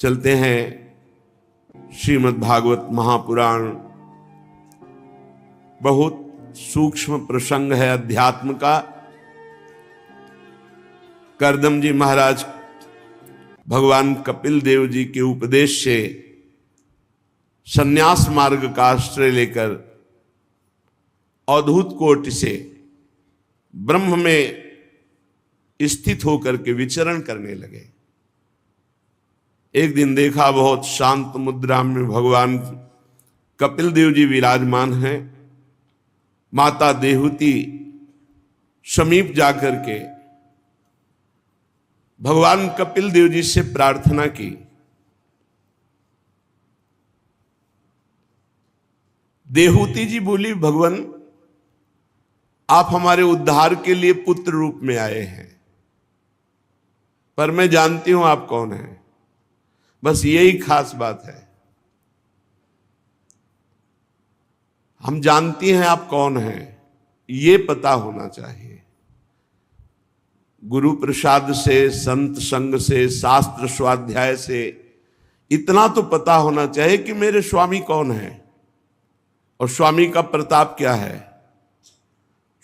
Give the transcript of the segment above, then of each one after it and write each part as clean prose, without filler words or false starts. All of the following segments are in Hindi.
चलते हैं श्रीमद् भागवत महापुराण। बहुत सूक्ष्म प्रसंग है अध्यात्म का। करदम जी महाराज भगवान कपिल देव जी के उपदेश से संन्यास मार्ग का आश्रय लेकर अवधूत कोट से ब्रह्म में स्थित होकर के विचरण करने लगे। एक दिन देखा बहुत शांत मुद्रा में भगवान कपिल देव जी विराजमान हैं। माता देहूती समीप जाकर के भगवान कपिल देव जी से प्रार्थना की, देहूती जी बोली, भगवान आप हमारे उद्धार के लिए पुत्र रूप में आए हैं, पर मैं जानती हूं आप कौन हैं। बस यही खास बात है, हम जानती हैं आप कौन हैं, ये पता होना चाहिए। गुरु प्रसाद से, संत संग से, शास्त्र स्वाध्याय से इतना तो पता होना चाहिए कि मेरे स्वामी कौन है और स्वामी का प्रताप क्या है,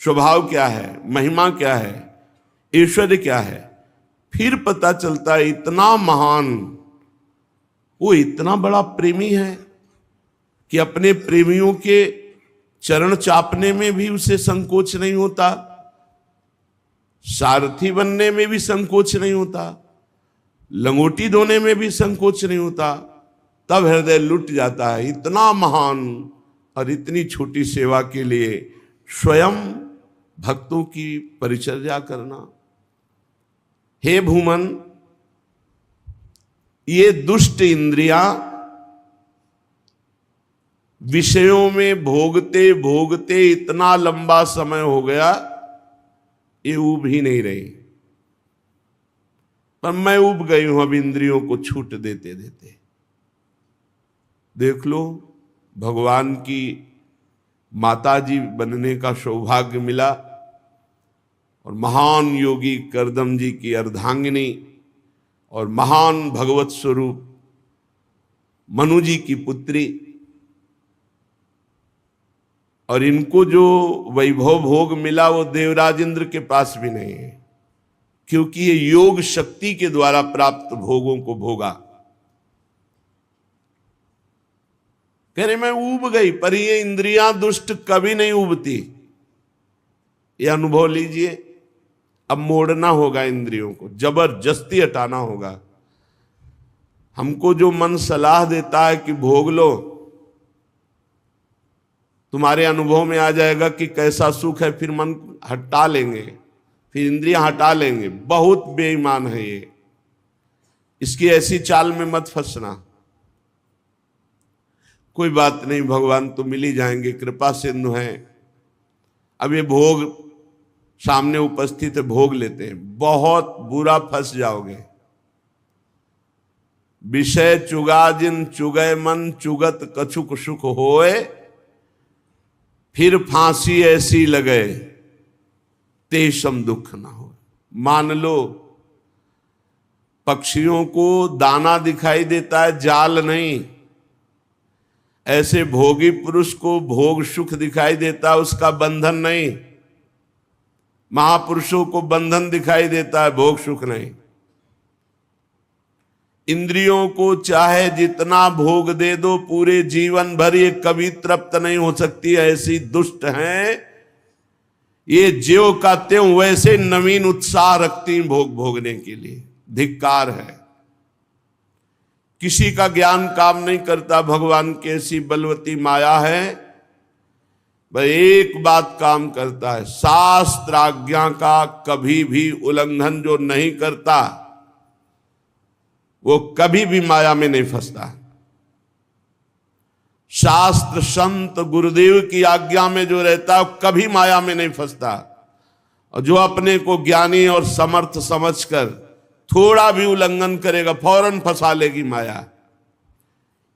स्वभाव क्या है, महिमा क्या है, ऐश्वर्य क्या है। फिर पता चलता है इतना महान, वो इतना बड़ा प्रेमी है कि अपने प्रेमियों के चरण चापने में भी उसे संकोच नहीं होता, सारथी बनने में भी संकोच नहीं होता, लंगोटी धोने में भी संकोच नहीं होता। तब हृदय लुट जाता है। इतना महान और इतनी छोटी सेवा के लिए स्वयं भक्तों की परिचर्या करना। हे भूमन, ये दुष्ट इंद्रियां विषयों में भोगते भोगते इतना लंबा समय हो गया, ये ऊब ही नहीं रही। पर मैं ऊब गई हूं अब इंद्रियों को छूट देते देते। देख लो, भगवान की माताजी बनने का सौभाग्य मिला और महान योगी करदम जी की अर्धांगिनी और महान भगवत स्वरूप मनु जी की पुत्री। और इनको जो वैभव भोग मिला वो देवराज इंद्र के पास भी नहीं है, क्योंकि ये योग शक्ति के द्वारा प्राप्त भोगों को भोगा। कह रहे मैं ऊब गई, पर ये इंद्रियां दुष्ट कभी नहीं उबती। ये अनुभव लीजिए। अब मोड़ना होगा इंद्रियों को, जबरदस्ती हटाना होगा। हमको जो मन सलाह देता है कि भोग लो, तुम्हारे अनुभव में आ जाएगा कि कैसा सुख है, फिर मन हटा लेंगे, फिर इंद्रियां हटा लेंगे। बहुत बेईमान है ये, इसकी ऐसी चाल में मत फंसना। कोई बात नहीं, भगवान तो मिल ही जाएंगे, कृपा सिंधु हैं। अब ये भोग सामने उपस्थित है, भोग लेते हैं। बहुत बुरा फंस जाओगे। विषय चुगा जिन चुगय मन, चुगत कछुक सुख होए, फिर फांसी ऐसी लगे तेषम दुख ना हो। मान लो पक्षियों को दाना दिखाई देता है, जाल नहीं। ऐसे भोगी पुरुष को भोग सुख दिखाई देता है, उसका बंधन नहीं। महापुरुषों को बंधन दिखाई देता है, भोग सुख नहीं। इंद्रियों को चाहे जितना भोग दे दो, पूरे जीवन भर ये कभी तृप्त नहीं हो सकती। ऐसी दुष्ट हैं ये, ज्यों का त्यों वैसे नवीन उत्साह रखती भोग भोगने के लिए। धिक्कार है। किसी का ज्ञान काम नहीं करता, भगवान की ऐसी बलवती माया है। भाई एक बात काम करता है, शास्त्राज्ञा का कभी भी उल्लंघन जो नहीं करता वो कभी भी माया में नहीं फंसता। शास्त्र संत गुरुदेव की आज्ञा में जो रहता है कभी माया में नहीं फंसता। और जो अपने को ज्ञानी और समर्थ समझकर थोड़ा भी उल्लंघन करेगा, फौरन फंसा लेगी माया।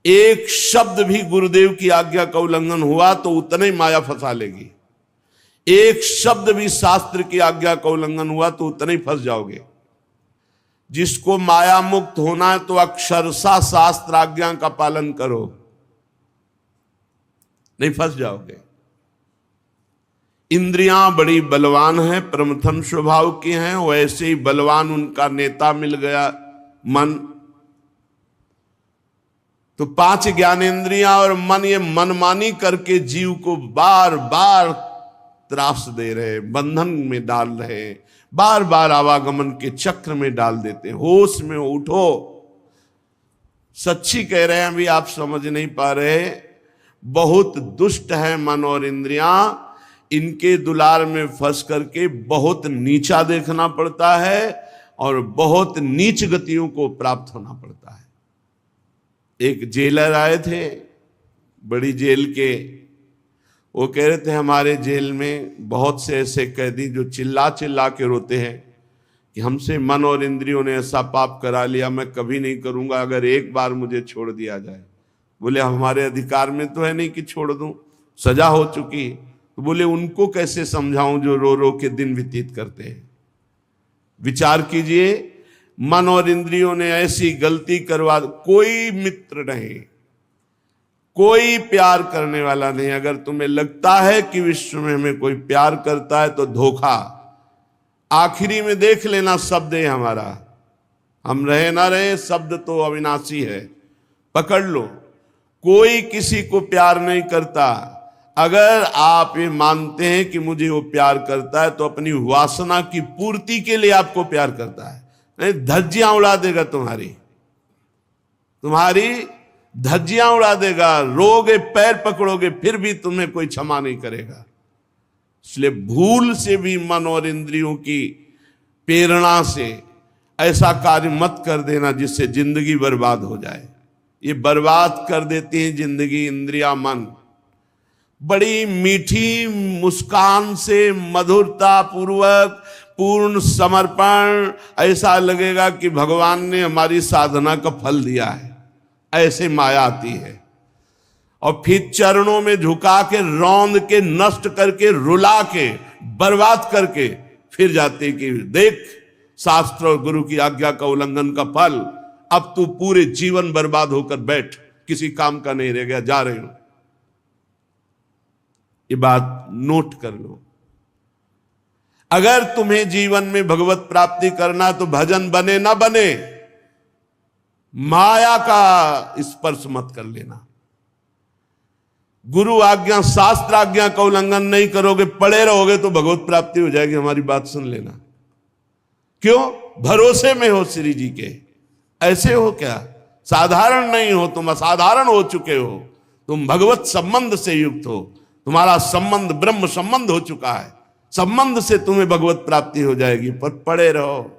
एक शब्द भी गुरुदेव की आज्ञा का उल्लंघन हुआ तो उतने ही माया फंसा लेगी। एक शब्द भी शास्त्र की आज्ञा का उल्लंघन हुआ तो उतने ही फंस जाओगे। जिसको माया मुक्त होना है तो अक्षरशः शास्त्र आज्ञा का पालन करो, नहीं फंस जाओगे। इंद्रियां बड़ी बलवान हैं, प्रथम स्वभाव की हैं, वैसे ही बलवान उनका नेता मिल गया मन। तो 5 ज्ञानेंद्रियां और मन, ये मनमानी करके जीव को बार बार त्रास दे रहे, बंधन में डाल रहे, बार बार आवागमन के चक्र में डाल देते। होश में उठो, सच्ची कह रहे हैं, अभी आप समझ नहीं पा रहे। बहुत दुष्ट है मन और इंद्रियां, इनके दुलार में फंस करके बहुत नीचा देखना पड़ता है और बहुत नीच गतियों को प्राप्त होना पड़ता है। एक जेलर आए थे बड़ी जेल के, वो कह रहे थे हमारे जेल में बहुत से ऐसे कैदी जो चिल्ला चिल्ला के रोते हैं कि हमसे मन और इंद्रियों ने ऐसा पाप करा लिया, मैं कभी नहीं करूंगा अगर एक बार मुझे छोड़ दिया जाए। बोले हमारे अधिकार में तो है नहीं कि छोड़ दूं, सजा हो चुकी। तो बोले उनको कैसे समझाऊं जो रो रो के दिन व्यतीत करते हैं। विचार कीजिए, मन और इंद्रियों ने ऐसी गलती करवा, कोई मित्र नहीं, कोई प्यार करने वाला नहीं। अगर तुम्हें लगता है कि विश्व में हमें कोई प्यार करता है तो धोखा। आखिरी में देख लेना शब्द है हमारा, हम रहे ना रहे शब्द तो अविनाशी है, पकड़ लो। कोई किसी को प्यार नहीं करता। अगर आप ये मानते हैं कि मुझे वो प्यार करता है तो अपनी वासना की पूर्ति के लिए आपको प्यार करता है, नहीं धज्जियां उड़ा देगा, तुम्हारी धज्जियां उड़ा देगा, रोगे, पैर पकड़ोगे, फिर भी तुम्हें कोई क्षमा नहीं करेगा। इसलिए भूल से भी मन और इंद्रियों की प्रेरणा से ऐसा कार्य मत कर देना जिससे जिंदगी बर्बाद हो जाए। ये बर्बाद कर देती है जिंदगी इंद्रिया मन। बड़ी मीठी मुस्कान से मधुरता पूर्वक पूर्ण समर्पण, ऐसा लगेगा कि भगवान ने हमारी साधना का फल दिया है, ऐसे माया आती है। और फिर चरणों में झुका के रौंद के नष्ट करके रुला के बर्बाद करके फिर जाते कि देख शास्त्र और गुरु की आज्ञा का उल्लंघन का फल, अब तू पूरे जीवन बर्बाद होकर बैठ, किसी काम का नहीं रह गया, जा रहे हो। ये बात नोट कर लो। अगर तुम्हें जीवन में भगवत प्राप्ति करना है तो भजन बने ना बने, माया का स्पर्श मत कर लेना। गुरु आज्ञा शास्त्र आज्ञा का उल्लंघन नहीं करोगे, पड़े रहोगे तो भगवत प्राप्ति हो जाएगी। हमारी बात सुन लेना। क्यों? भरोसे में हो श्री जी के। ऐसे हो क्या? साधारण नहीं हो, तुम असाधारण हो चुके हो। तुम भगवत संबंध से युक्त हो, तुम्हारा संबंध ब्रह्म संबंध हो चुका है। संबंध से तुम्हें भगवत प्राप्ति हो जाएगी, पर पड़े रहो।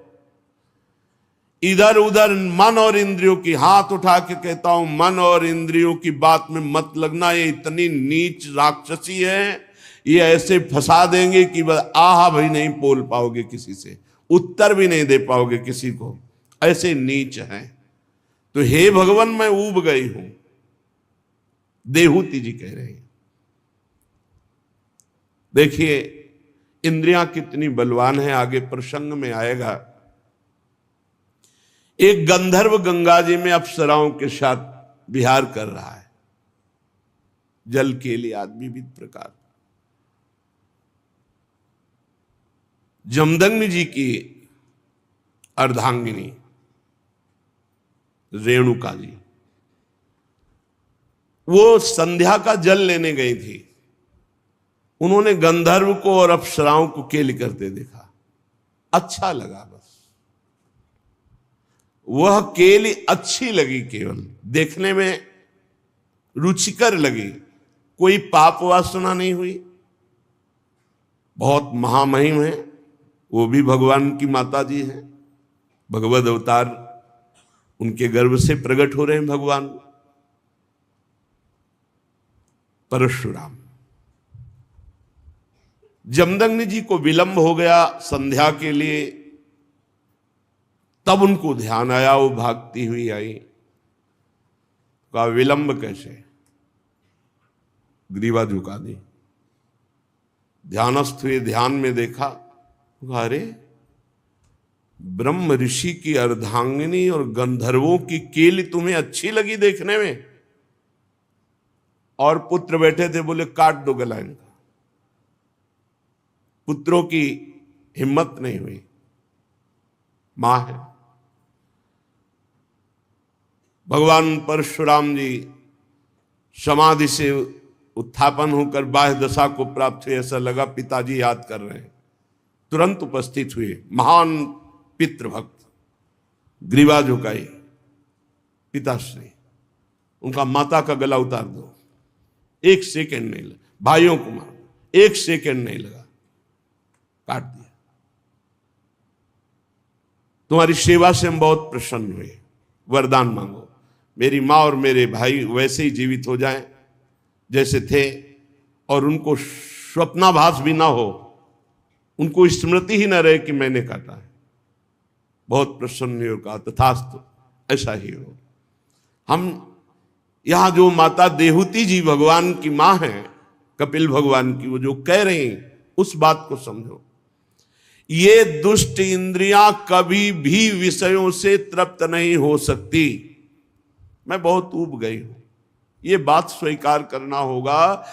इधर उधर मन और इंद्रियों की, हाथ उठा के कहता हूं, मन और इंद्रियों की बात में मत लगना। ये इतनी नीच राक्षसी है, ये ऐसे फंसा देंगे कि आहा भी नहीं बोल पाओगे किसी से, उत्तर भी नहीं दे पाओगे किसी को, ऐसे नीच हैं। तो हे भगवान मैं ऊब गई हूं, देहूति जी कह रहे हैं। देखिए इंद्रियां कितनी बलवान है, आगे प्रसंग में आएगा। एक गंधर्व गंगा जी में अप्सराओं के साथ विहार कर रहा है, जल के लिए आदमी विविध प्रकार। जमदग्नि जी की अर्धांगिनी रेणुका जी, वो संध्या का जल लेने गई थी। उन्होंने गंधर्व को और अप्सराओं को केली करते देखा, अच्छा लगा। बस वह केली अच्छी लगी, केवल देखने में रुचिकर लगी, कोई पाप वासना नहीं हुई। बहुत महामहिम है, वो भी भगवान की माता जी हैं, भगवद अवतार उनके गर्भ से प्रकट हो रहे हैं भगवान परशुराम। जमदग्नि जी को विलंब हो गया संध्या के लिए, तब उनको ध्यान आया, वो भागती हुई आई। कहा विलंब कैसे? ग्रीवा झुका दी, ध्यानस्थ हुए, ध्यान में देखा, अरे ब्रह्म ऋषि की अर्धांगिनी और गंधर्वों की केली तुम्हें अच्छी लगी देखने में, और पुत्र बैठे थे, बोले काट दो गला इनका। पुत्रों की हिम्मत नहीं हुई। मां है। भगवान परशुराम जी समाधि से उत्थापन होकर बाह्य दशा को प्राप्त हुए, ऐसा लगा पिताजी याद कर रहे हैं। तुरंत उपस्थित हुए महान पितृभक्त, ग्रीवा झुकाई, पिताश्री उनका माता का गला उतार दो। एक सेकंड नहीं लगा, भाइयों को मार, एक सेकंड नहीं लगा, काट दिया। तुम्हारी सेवा से हम बहुत प्रसन्न हुए, वरदान मांगो, मेरी मां और मेरे भाई वैसे ही जीवित हो जाएं जैसे थे, और उनको स्वप्नाभास भी ना हो, उनको स्मृति ही ना रहे कि मैंने काटा है। बहुत प्रसन्न हो कहा, तथास्तु, ऐसा ही हो। हम यहां जो माता देहूती जी भगवान की मां है, कपिल भगवान की, वो जो कह रही हैं उस बात को समझो। ये दुष्ट इंद्रियां कभी भी विषयों से तृप्त नहीं हो सकती। मैं बहुत ऊब गई हूं, ये बात स्वीकार करना होगा।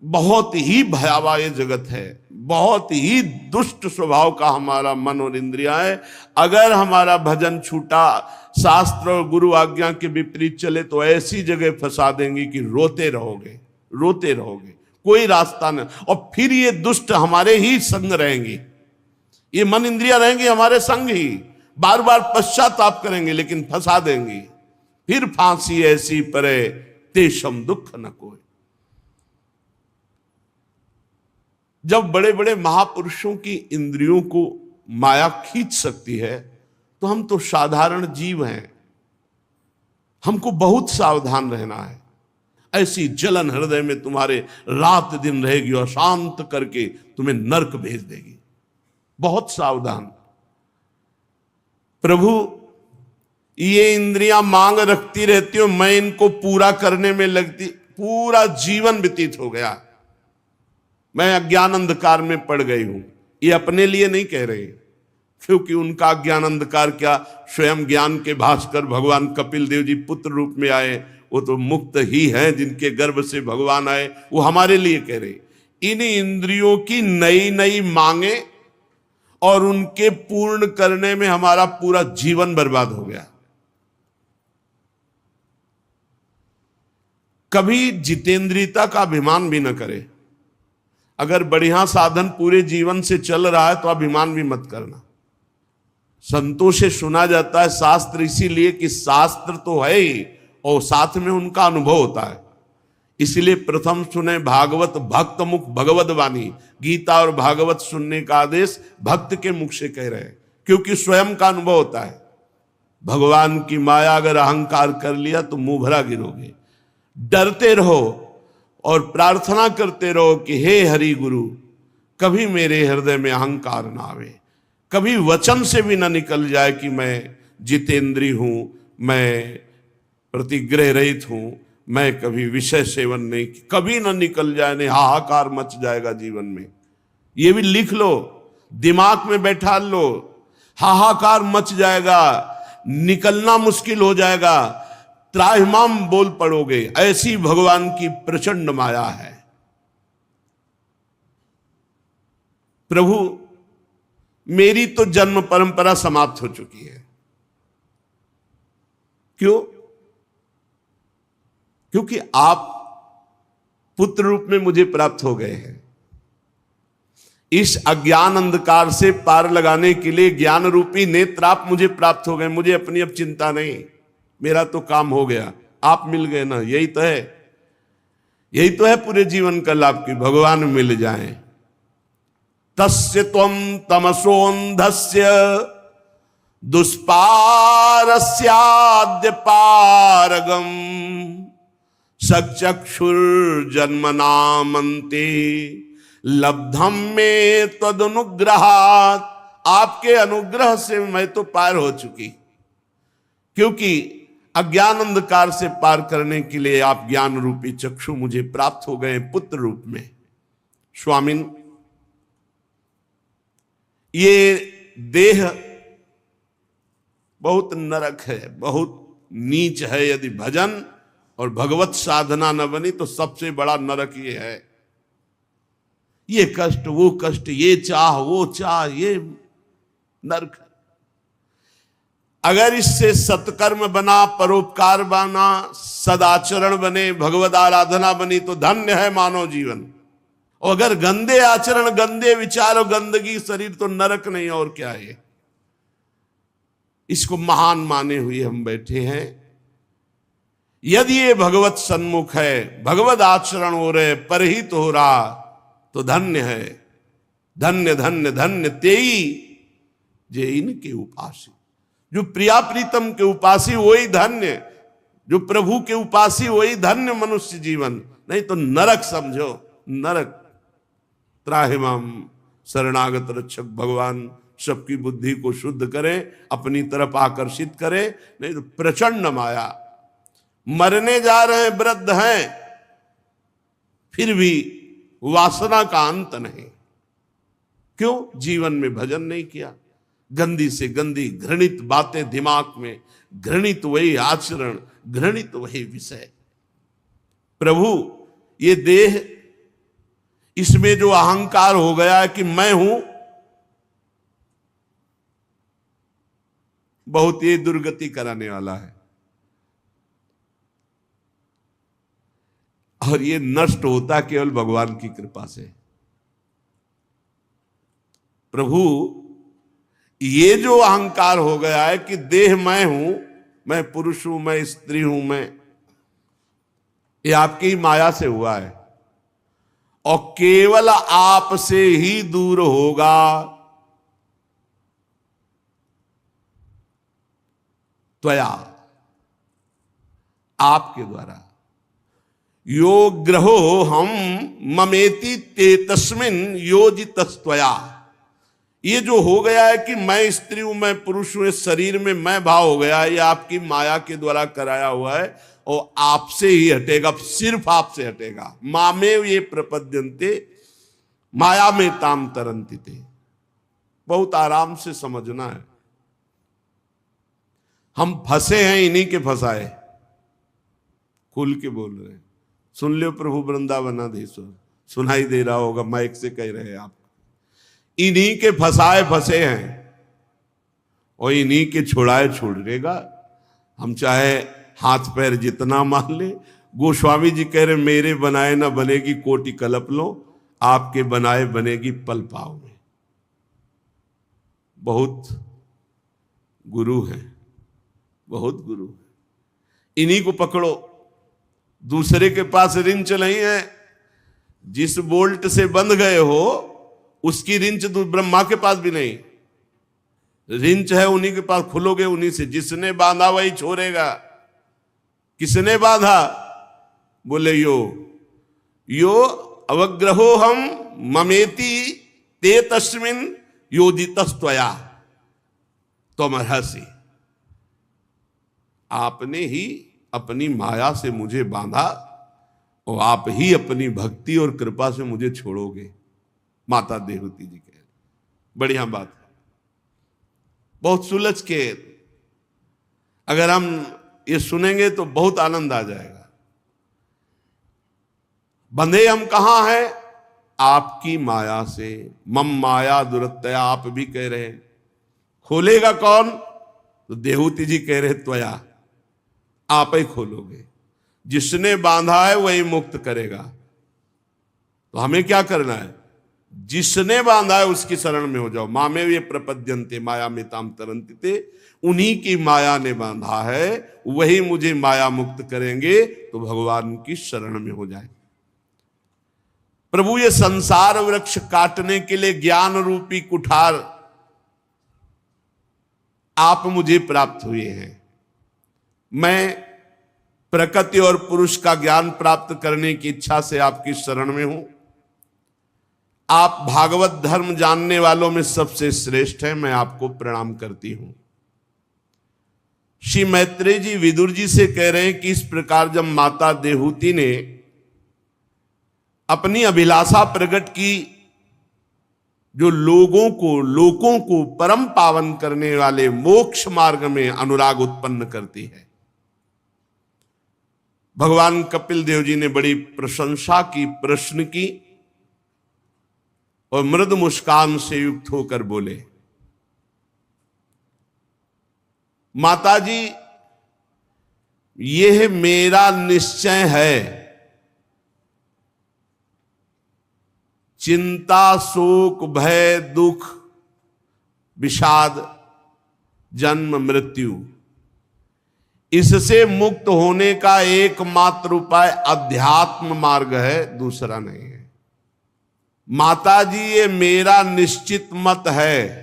बहुत ही भयावह ये जगत है, बहुत ही दुष्ट स्वभाव का हमारा मन और इंद्रियां है। अगर हमारा भजन छूटा, शास्त्र और गुरु आज्ञा के विपरीत चले, तो ऐसी जगह फंसा देंगी कि रोते रहोगे, रोते रहोगे, कोई रास्ता नहीं। और फिर ये दुष्ट हमारे ही संग रहेंगी, ये मन इंद्रियां रहेंगी हमारे संग ही, बार बार पश्चाताप करेंगे, लेकिन फंसा देंगी। फिर फांसी ऐसी परे तेषम दुख न कोई। जब बड़े बड़े महापुरुषों की इंद्रियों को माया खींच सकती है, तो हम तो साधारण जीव हैं, हमको बहुत सावधान रहना है। ऐसी जलन हृदय में तुम्हारे रात दिन रहेगी और शांत करके तुम्हें नरक भेज देगी। बहुत सावधान। प्रभु, ये इंद्रियां मांग रखती रहती हो, मैं इनको पूरा करने में लगती, पूरा जीवन व्यतीत हो गया, मैं अज्ञान अंधकार में पड़ गई हूं। ये अपने लिए नहीं कह रहे, क्योंकि उनका अज्ञान अंधकार क्या, स्वयं ज्ञान के भास्कर भगवान कपिल देव जी पुत्र रूप में आए, वो तो मुक्त ही हैं जिनके गर्भ से भगवान आए, वो हमारे लिए कह रहे। इन इंद्रियों की नई नई मांगे और उनके पूर्ण करने में हमारा पूरा जीवन बर्बाद हो गया। कभी जितेंद्रियता का अभिमान भी न करे। अगर बढ़िया साधन पूरे जीवन से चल रहा है तो अभिमान भी मत करना। संतों से सुना जाता है शास्त्र, इसीलिए कि शास्त्र तो है ही और साथ में उनका अनुभव होता है। इसलिए प्रथम सुने भागवत भक्त मुख भगवत वाणी। गीता और भागवत सुनने का आदेश भक्त के मुख से कह रहे हैं, क्योंकि स्वयं का अनुभव होता है। भगवान की माया अगर अहंकार कर लिया तो मुंह भरा गिरोगे। डरते रहो और प्रार्थना करते रहो कि हे हरि गुरु, कभी मेरे हृदय में अहंकार ना आवे, कभी वचन से भी ना निकल जाए कि मैं जितेंद्री हूं, मैं प्रतिग्रह रहित हूं, मैं कभी विषय सेवन नहीं, कभी ना निकल जाए, नहीं हाहाकार मच जाएगा जीवन में। ये भी लिख लो, दिमाग में बैठा लो, हाहाकार मच जाएगा, निकलना मुश्किल हो जाएगा, त्राहिमाम बोल पड़ोगे। ऐसी भगवान की प्रचंड माया है। प्रभु, मेरी तो जन्म परंपरा समाप्त हो चुकी है। क्यों? क्योंकि आप पुत्र रूप में मुझे प्राप्त हो गए हैं। इस अज्ञान अंधकार से पार लगाने के लिए ज्ञान रूपी नेत्र आप मुझे प्राप्त हो गए। मुझे अपनी अब चिंता नहीं, मेरा तो काम हो गया, आप मिल गए ना। यही तो है, यही तो है पूरे जीवन का लाभ की भगवान मिल जाए। तस्य त्वं तमसोऽन्धस्य दुष्पारस्याद्य पारगम सचक्षुर्जन्मनामन्ते लब्धम में तदनुग्रहात्। आपके अनुग्रह से मैं तो पार हो चुकी, क्योंकि अज्ञान अंधकार से पार करने के लिए आप ज्ञान रूपी चक्षु मुझे प्राप्त हो गए पुत्र रूप में। स्वामिन, ये देह बहुत नरक है, बहुत नीच है। यदि भजन और भगवत साधना न बनी तो सबसे बड़ा नरक ये है। ये कष्ट, वो कष्ट, ये चाह, वो चाह, ये नरक। अगर इससे सत्कर्म बना, परोपकार बना, सदाचरण बने, भगवत आराधना बनी तो धन्य है मानव जीवन। और अगर गंदे आचरण, गंदे विचार और गंदगी शरीर तो नरक नहीं और क्या है। इसको महान माने हुए हम बैठे हैं। यदि ये भगवत सन्मुख है, भगवत आचरण हो रहे, परहित हो रहा तो धन्य है। धन्य धन्य धन्य तेई जे इनके उपासी। जो प्रिया प्रीतम के उपासी वही धन्य, जो प्रभु के उपासी वही धन्य मनुष्य जीवन। नहीं तो नरक समझो, नरक। त्राहिमाम शरणागत रक्षक भगवान सबकी बुद्धि को शुद्ध करें, अपनी तरफ आकर्षित करें। नहीं तो प्रचंड माया, मरने जा रहे हैं, वृद्ध हैं, फिर भी वासना का अंत नहीं। क्यों? जीवन में भजन नहीं किया। गंदी से गंदी घृणित बातें दिमाग में, घृणित वही आचरण, घृणित वही विषय। प्रभु ये देह, इसमें जो अहंकार हो गया है कि मैं हूं, बहुत ये दुर्गति कराने वाला है। और ये नष्ट होता केवल भगवान की कृपा से। प्रभु ये जो अहंकार हो गया है कि देह मैं हूं, मैं पुरुष हूं, मैं स्त्री हूं, मैं, ये आपकी माया से हुआ है। और केवल आपसे ही दूर होगा। त्वया, आपके द्वारा। यो ग्रहो हम ममेति ते तस्मिन योजितस्त्वया। ये जो हो गया है कि मैं स्त्री हूं, मैं पुरुष हूं, इस शरीर में मैं भाव हो गया है, ये आपकी माया के द्वारा कराया हुआ है। और आपसे ही हटेगा, सिर्फ आपसे हटेगा। मामेव ये प्रपद्यन्ते माया में ताम तरन्ति ते। बहुत आराम से समझना है। हम फंसे हैं, इन्हीं के फंसाए। खुल के बोल रहे हैं। सुन लो प्रभु वृंदावनाधीश्वर, सुनाई दे रहा होगा, माइक से कह रहे हैं आप। इन्हीं के फंसाए फंसे हैं और इन्हीं के छुड़ाए छुड़ेगा। हम चाहे हाथ पैर जितना मार ले। गोस्वामी जी कह रहे मेरे बनाए ना बनेगी कोटि कल्प लो, आपके बनाए बनेगी पल पाव में। बहुत गुरु हैं, बहुत गुरु हैं। इन्हीं को पकड़ो। दूसरे के पास रिंच नहीं है। जिस बोल्ट से बंध गए हो उसकी रिंच ब्रह्मा के पास भी नहीं। रिंच है उन्हीं के पास, खुलोगे उन्हीं से। जिसने बांधा वही छोड़ेगा। किसने बांधा? बोले यो यो अवग्रहो हम ममेति ते तस्मिन योजितस्त्वया त्वमर्हसि। आपने ही अपनी माया से मुझे बांधा और आप ही अपनी भक्ति और कृपा से मुझे छोड़ोगे। माता देवहूति जी कह, बढ़िया बात है। बहुत सुलझ के अगर हम ये सुनेंगे तो बहुत आनंद आ जाएगा। बंधे हम कहां हैं? आपकी माया से। मम माया दुरत्या, आप भी कह रहे हैं। खोलेगा कौन? तो देवहूति जी कह रहे त्वया, आप ही खोलोगे। जिसने बांधा है वही मुक्त करेगा। तो हमें क्या करना है? जिसने बांधा है उसकी शरण में हो जाओ। मामेव ये प्रपद्यन्ते माया में ताम तरन्ति ते। उन्हीं की माया ने बांधा है, वही मुझे माया मुक्त करेंगे। तो भगवान की शरण में हो जाए। प्रभु ये संसार वृक्ष काटने के लिए ज्ञान रूपी कुठार आप मुझे प्राप्त हुए हैं। मैं प्रकृति और पुरुष का ज्ञान प्राप्त करने की इच्छा से आपकी शरण में हूं। आप भागवत धर्म जानने वालों में सबसे श्रेष्ठ हैं। मैं आपको प्रणाम करती हूं। श्री मैत्रेय जी विदुर जी से कह रहे हैं कि इस प्रकार जब माता देवहूति ने अपनी अभिलाषा प्रकट की जो लोकों को परम पावन करने वाले मोक्ष मार्ग में अनुराग उत्पन्न करती है। भगवान कपिल देव जी ने बड़ी प्रशंसा की, प्रश्न की और मृदु मुस्कान से युक्त होकर बोले, माता जी यह मेरा निश्चय है, चिंता शोक भय दुख विषाद जन्म मृत्यु, इससे मुक्त होने का एकमात्र उपाय अध्यात्म मार्ग है, दूसरा नहीं है। माता जी ये मेरा निश्चित मत है,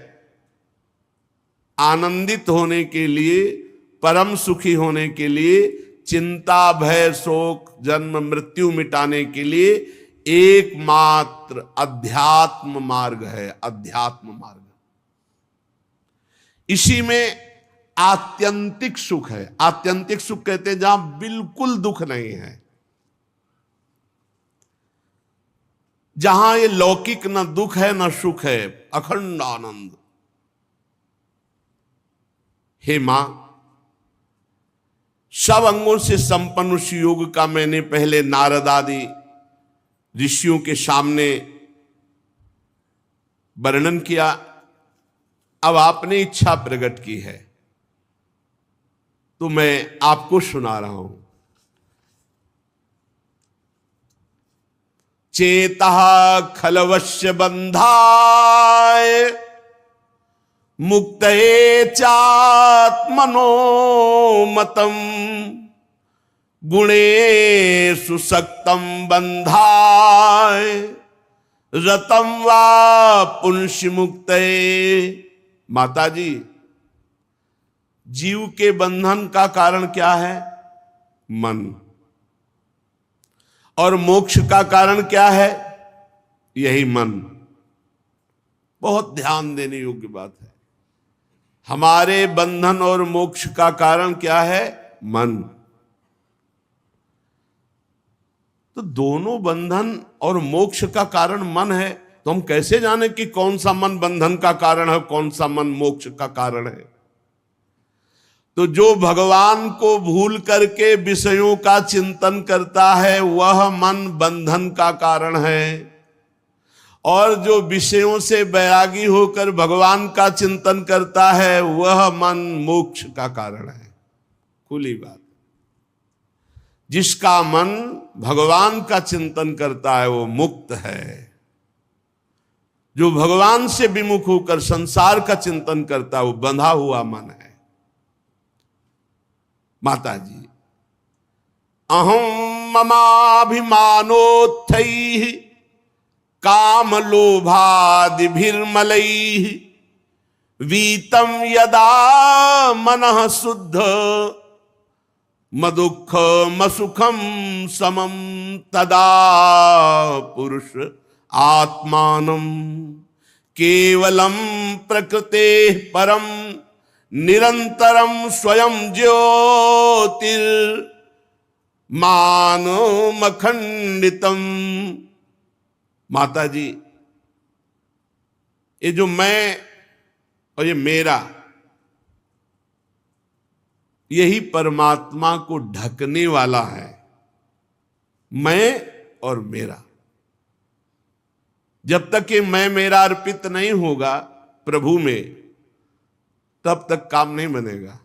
आनंदित होने के लिए, परम सुखी होने के लिए, चिंता भय शोक जन्म मृत्यु मिटाने के लिए एकमात्र अध्यात्म मार्ग है, अध्यात्म मार्ग। इसी में आत्यंतिक सुख है। आत्यंतिक सुख कहते हैं जहां बिल्कुल दुख नहीं है, जहां ये लौकिक न दुख है न सुख है, अखंड आनंद। हे मां, सब अंगों से संपन्न उस योग का मैंने पहले नारद आदि ऋषियों के सामने वर्णन किया। अब आपने इच्छा प्रकट की है तो मैं आपको सुना रहा हूं। चेतः खलवश्य बंधाय मुक्तये चात्मनो मतम गुणेषु सक्तं बंधाय रतम वा पुंसि मुक्तये। माता जी, जीव के बंधन का कारण क्या है? मन। और मोक्ष का कारण क्या है? यही मन। बहुत ध्यान देने योग्य बात है। हमारे बंधन और मोक्ष का कारण क्या है? मन। तो दोनों बंधन और मोक्ष का कारण मन है, तो हम कैसे जाने कि कौन सा मन बंधन का कारण है, कौन सा मन मोक्ष का कारण है? तो जो भगवान को भूल करके विषयों का चिंतन करता है वह मन बंधन का कारण है, और जो विषयों से बैरागी होकर भगवान का चिंतन करता है वह मन मोक्ष का कारण है। खुली बात। जिसका मन भगवान का चिंतन करता है वो मुक्त है। जो भगवान से विमुख होकर संसार का चिंतन करता है वो बंधा हुआ मन है। माता जी, अहम ममाभिमानोत्थैः काम लोभादिभिर्मलैः वीतम यदा मनः शुद्ध मदुःख मसुखम समम तदा पुरुष आत्मानं केवलम प्रकृते परम निरंतरम स्वयं ज्योतिर्मानमखंडितम। माता जी, ये जो मैं और ये मेरा, यही परमात्मा को ढकने वाला है। मैं और मेरा, जब तक ये मैं मेरा अर्पित नहीं होगा प्रभु में, तब तक काम नहीं बनेगा।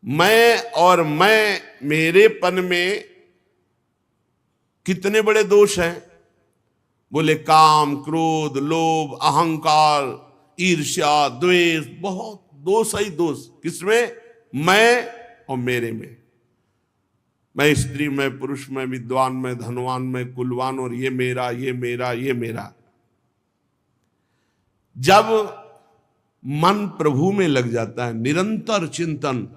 मैं और मैं मेरेपन में कितने बड़े दोष हैं? बोले काम क्रोध लोभ अहंकार ईर्ष्या द्वेष, बहुत दोष ही दोष। किसमें? मैं और मेरे में। मैं स्त्री में, पुरुष में, विद्वान में, धनवान में, कुलवान, और ये मेरा ये मेरा ये मेरा। जब मन प्रभु में लग जाता है, निरंतर चिंतन,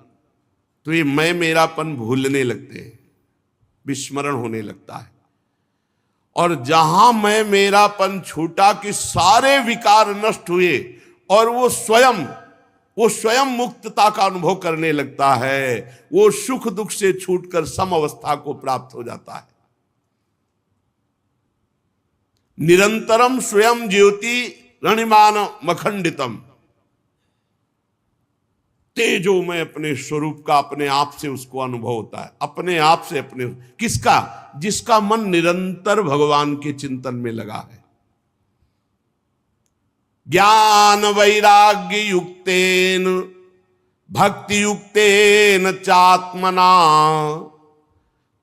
तो ये मैं मेरापन भूलने लगते हैं, विस्मरण होने लगता है। और जहां मैं मेरापन छूटा कि सारे विकार नष्ट हुए और वो स्वयं मुक्तता का अनुभव करने लगता है। वो सुख दुख से छूटकर सम अवस्था को प्राप्त हो जाता है। निरंतरम स्वयं ज्योति रणिमान मखंडितम, तेजो में अपने स्वरूप का अपने आप से उसको अनुभव होता है, अपने आप से अपने, किसका? जिसका मन निरंतर भगवान के चिंतन में लगा है। ज्ञान वैराग्य युक्तेन भक्ति युक्तेन चात्मना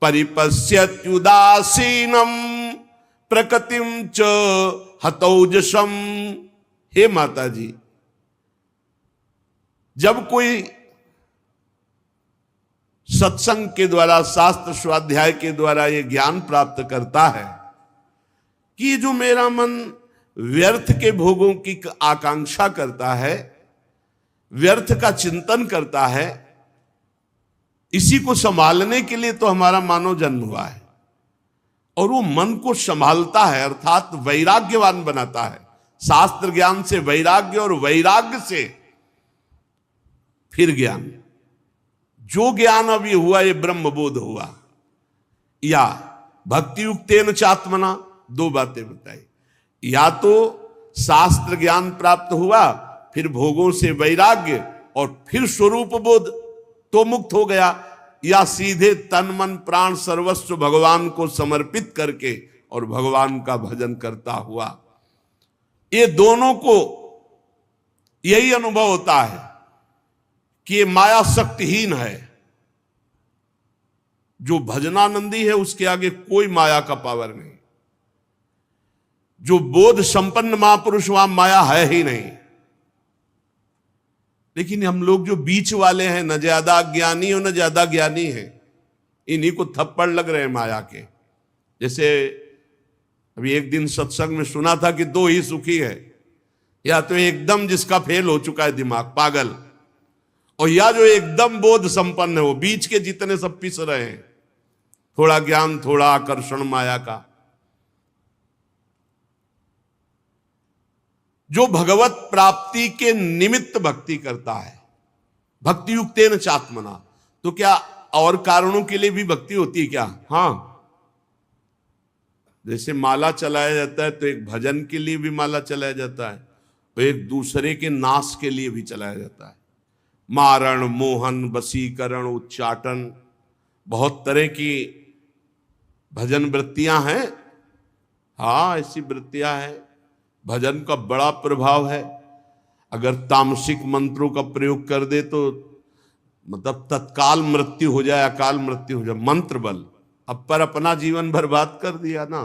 परिपश्यत्युदासीनम प्रकृतिम च हतौजसम। हे माता जी, जब कोई सत्संग के द्वारा, शास्त्र स्वाध्याय के द्वारा ये ज्ञान प्राप्त करता है कि जो मेरा मन व्यर्थ के भोगों की आकांक्षा करता है, व्यर्थ का चिंतन करता है, इसी को संभालने के लिए तो हमारा मानव जन्म हुआ है। और वो मन को संभालता है, अर्थात वैराग्यवान बनाता है। शास्त्र ज्ञान से वैराग्य, और वैराग्य से फिर ज्ञान। जो ज्ञान अभी हुआ ये ब्रह्मबोध हुआ, या भक्ति युक्तेन चात्मना, दो बातें बताई। या तो शास्त्र ज्ञान प्राप्त हुआ, फिर भोगों से वैराग्य, और फिर स्वरूप बोध, तो मुक्त हो गया। या सीधे तन मन प्राण सर्वस्व भगवान को समर्पित करके और भगवान का भजन करता हुआ। ये दोनों को यही अनुभव होता है कि ये माया शक्तिहीन है। जो भजनानंदी है उसके आगे कोई माया का पावर नहीं। जो बोध संपन्न महापुरुष, वहां माया है ही नहीं। लेकिन हम लोग जो बीच वाले हैं, न ज्यादा ज्ञानी और न ज्यादा ज्ञानी है, इन्हीं को थप्पड़ लग रहे हैं माया के। जैसे अभी एक दिन सत्संग में सुना था कि दो ही सुखी है, या तो एकदम जिसका फेल हो चुका है दिमाग, पागल, और या जो एकदम बोध संपन्न है। वो बीच के जितने सब पिस रहे हैं, थोड़ा ज्ञान, थोड़ा आकर्षण माया का। जो भगवत प्राप्ति के निमित्त भक्ति करता है, भक्ति युक्तेन चात्मना, तो क्या और कारणों के लिए भी भक्ति होती है क्या? हाँ, जैसे माला चलाया जाता है तो एक भजन के लिए भी माला चलाया जाता है, तो एक दूसरे के नाश के लिए भी चलाया जाता है। मारण, मोहन, वशीकरण, उच्चाटन, बहुत तरह की भजन वृत्तियां हैं। हाँ, ऐसी वृत्तियां हैं। भजन का बड़ा प्रभाव है। अगर तामसिक मंत्रों का प्रयोग कर दे तो मतलब तत्काल मृत्यु हो जाए, अकाल मृत्यु हो जाए। मंत्र बल, अब पर अपना जीवन बर्बाद कर दिया ना,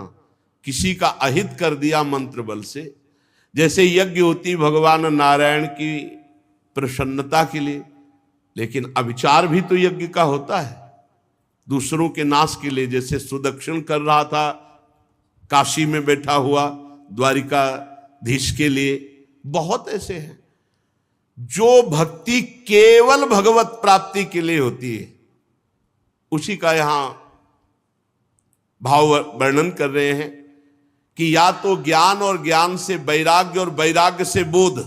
किसी का अहित कर दिया मंत्र बल से। जैसे यज्ञ होती भगवान नारायण की प्रसन्नता के लिए, लेकिन अविचार भी तो यज्ञ का होता है, दूसरों के नाश के लिए। जैसे सुदक्षिण कर रहा था काशी में बैठा हुआ द्वारिकाधीश के लिए, बहुत ऐसे हैं। जो भक्ति केवल भगवत प्राप्ति के लिए होती है, उसी का यहां भाव वर्णन कर रहे हैं कि या तो ज्ञान और ज्ञान से वैराग्य और वैराग्य से बोध,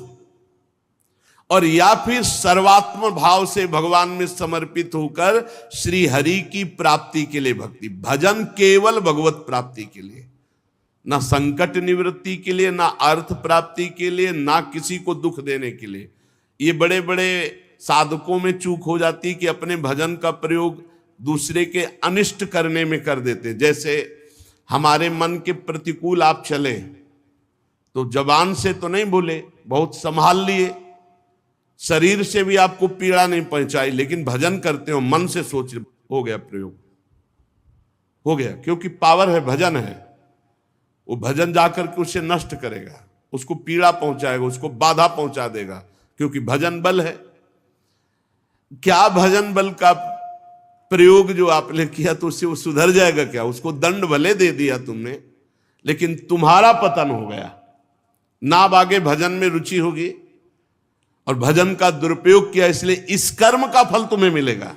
और या फिर सर्वात्म भाव से भगवान में समर्पित होकर श्री हरि की प्राप्ति के लिए भक्ति। भजन केवल भगवत प्राप्ति के लिए, ना संकट निवृत्ति के लिए, ना अर्थ प्राप्ति के लिए, ना किसी को दुख देने के लिए। ये बड़े बड़े साधकों में चूक हो जाती कि अपने भजन का प्रयोग दूसरे के अनिष्ट करने में कर देते। जैसे हमारे मन के प्रतिकूल आप चले तो जबान से तो नहीं बोले, बहुत संभाल लिए, शरीर से भी आपको पीड़ा नहीं पहुंचाई, लेकिन भजन करते हो मन से सोच, हो गया प्रयोग, हो गया। क्योंकि पावर है, भजन है। वो भजन जाकर के उसे नष्ट करेगा, उसको पीड़ा पहुंचाएगा, उसको बाधा पहुंचा देगा, क्योंकि भजन बल है। क्या भजन बल का प्रयोग जो आपने किया तो उससे वो सुधर जाएगा क्या? उसको दंड भले दे दिया तुमने, लेकिन तुम्हारा पतन हो गया ना। अब आगे भजन में रुचि होगी और भजन का दुरुपयोग किया, इसलिए इस कर्म का फल तुम्हें मिलेगा।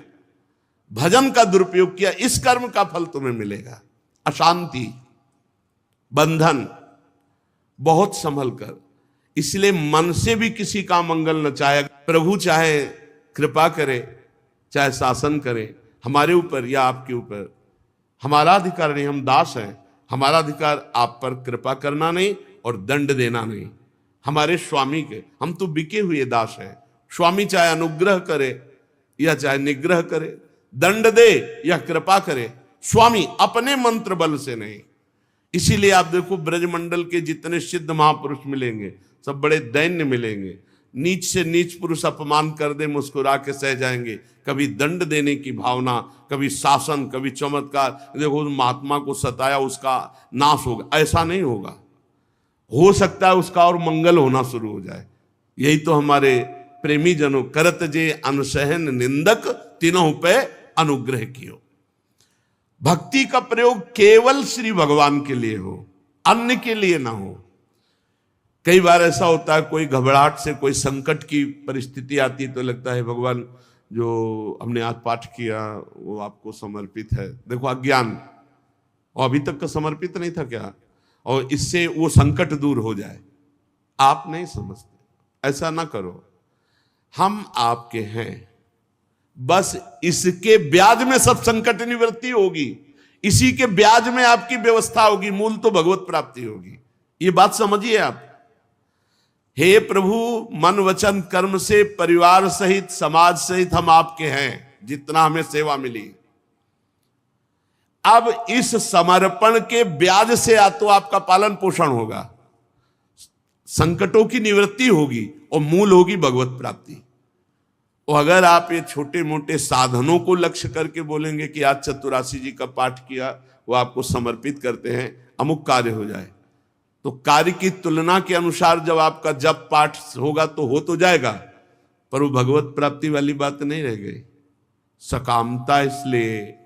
भजन का दुरुपयोग किया, इस कर्म का फल तुम्हें मिलेगा। अशांति, बंधन, बहुत संभल कर। इसलिए मन से भी किसी का मंगल न चाहे। प्रभु चाहे कृपा करे, चाहे शासन करे हमारे ऊपर या आपके ऊपर, हमारा अधिकार नहीं, हम दास हैं। हमारा अधिकार आप पर कृपा करना नहीं और दंड देना नहीं। हमारे स्वामी के, हम तो बिके हुए दास हैं। स्वामी चाहे अनुग्रह करे या चाहे निग्रह करे, दंड दे या कृपा करे, स्वामी अपने मंत्र बल से नहीं। इसीलिए आप देखो ब्रजमंडल के जितने सिद्ध महापुरुष मिलेंगे सब बड़े दैन्य मिलेंगे। नीच से नीच पुरुष अपमान कर दे मुस्कुरा के सह जाएंगे। कभी दंड देने की भावना, कभी शासन, कभी चमत्कार। देखो महात्मा को सताया, उसका नाश होगा, ऐसा नहीं होगा। हो सकता है उसका और मंगल होना शुरू हो जाए। यही तो हमारे प्रेमी जनों करत जे अनसहन निंदक तीनों पे अनुग्रह कियो। भक्ति का प्रयोग केवल श्री भगवान के लिए हो, अन्य के लिए ना हो। कई बार ऐसा होता है, कोई घबराहट से कोई संकट की परिस्थिति आती है तो लगता है भगवान जो हमने आज पाठ किया वो आपको समर्पित है। देखो अज्ञान, और अभी तक का समर्पित नहीं था क्या, और इससे वो संकट दूर हो जाए। आप नहीं समझते, ऐसा ना करो। हम आपके हैं, बस इसके ब्याज में सब संकट निवृत्ति होगी, इसी के ब्याज में आपकी व्यवस्था होगी, मूल तो भगवत प्राप्ति होगी। ये बात समझिए आप। हे प्रभु, मन वचन कर्म से परिवार सहित समाज सहित हम आपके हैं, जितना हमें सेवा मिली। अब इस समर्पण के ब्याज से या तो आपका पालन पोषण होगा, संकटों की निवृत्ति होगी और मूल होगी भगवत प्राप्ति। और अगर आप ये छोटे मोटे साधनों को लक्ष्य करके बोलेंगे कि आज चतुरासी जी का पाठ किया, वो आपको समर्पित करते हैं, अमुक कार्य हो जाए, तो कार्य की तुलना के अनुसार जब आपका जप पाठ होगा तो हो तो जाएगा, पर वो भगवत प्राप्ति वाली बात नहीं रह गई। सकामता इसलिए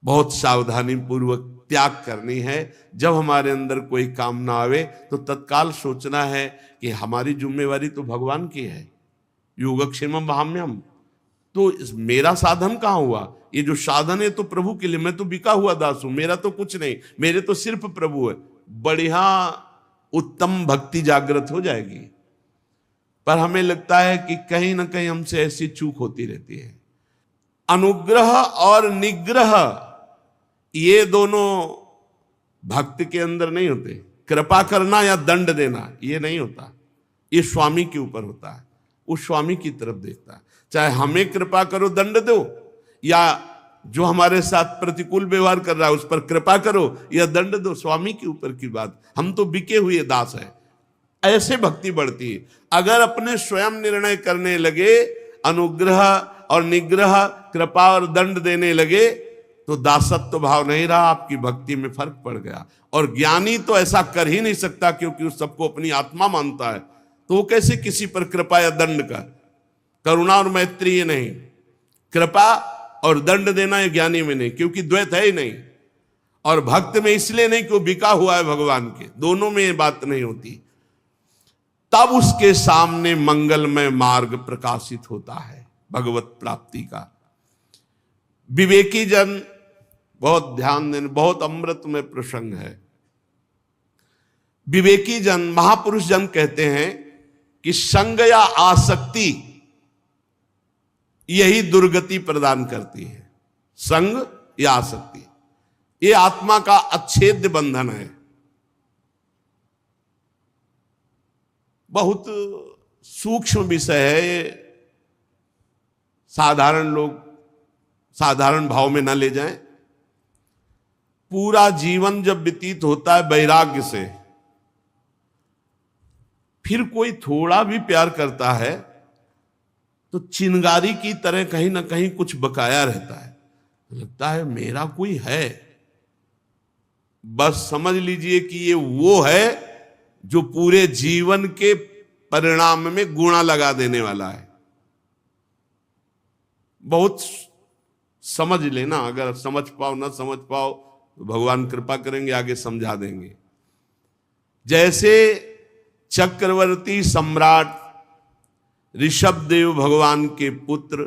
बहुत सावधानी पूर्वक त्याग करनी है। जब हमारे अंदर कोई काम ना आवे तो तत्काल सोचना है कि हमारी जिम्मेवारी तो भगवान की है। योगक्षेमम वहाम्यम, तो मेरा साधन कहाँ हुआ? ये जो साधन है तो प्रभु के लिए, मैं तो बिका हुआ दास हूं, मेरा तो कुछ नहीं, मेरे तो सिर्फ प्रभु है। बढ़िया उत्तम भक्ति जागृत हो जाएगी। पर हमें लगता है कि कहीं ना कहीं हमसे ऐसी चूक होती रहती है। अनुग्रह और निग्रह ये दोनों भक्त के अंदर नहीं होते। कृपा करना या दंड देना ये नहीं होता, ये स्वामी के ऊपर होता है। उस स्वामी की तरफ देखता है। चाहे हमें कृपा करो दंड दो, या जो हमारे साथ प्रतिकूल व्यवहार कर रहा है उस पर कृपा करो या दंड दो, स्वामी के ऊपर की बात। हम तो बिके हुए दास हैं। ऐसे भक्ति बढ़ती है। अगर अपने स्वयं निर्णय करने लगे, अनुग्रह और निग्रह, कृपा और दंड देने लगे, तो दासत्व भाव नहीं रहा, आपकी भक्ति में फर्क पड़ गया। और ज्ञानी तो ऐसा कर ही नहीं सकता, क्योंकि उस सबको अपनी आत्मा मानता है, तो वो कैसे किसी पर कृपा या दंड का? करुणा और मैत्री ये नहीं, कृपा और दंड देना ये ज्ञानी में नहीं, क्योंकि द्वैत है ही नहीं। और भक्त में इसलिए नहीं कि वो बिका हुआ है भगवान के, दोनों में ये बात नहीं होती। तब उसके सामने मंगलमय मार्ग प्रकाशित होता है भगवत प्राप्ति का। विवेकी जन, बहुत ध्यान देने, बहुत अमृतमय प्रसंग है। विवेकी जन, महापुरुष जन कहते हैं कि संग या आसक्ति यही दुर्गति प्रदान करती है। संग या आसक्ति ये आत्मा का अच्छेद्य बंधन है। बहुत सूक्ष्म विषय है ये, साधारण लोग साधारण भाव में ना ले जाएं। पूरा जीवन जब व्यतीत होता है वैराग्य से, फिर कोई थोड़ा भी प्यार करता है तो चिंगारी की तरह कहीं ना कहीं कुछ बकाया रहता है। लगता है मेरा कोई है। बस समझ लीजिए कि ये वो है जो पूरे जीवन के परिणाम में गुणा लगा देने वाला है। बहुत समझ लेना, अगर समझ पाओ ना समझ पाओ तो भगवान कृपा करेंगे, आगे समझा देंगे। जैसे चक्रवर्ती सम्राट ऋषभदेव भगवान के पुत्र,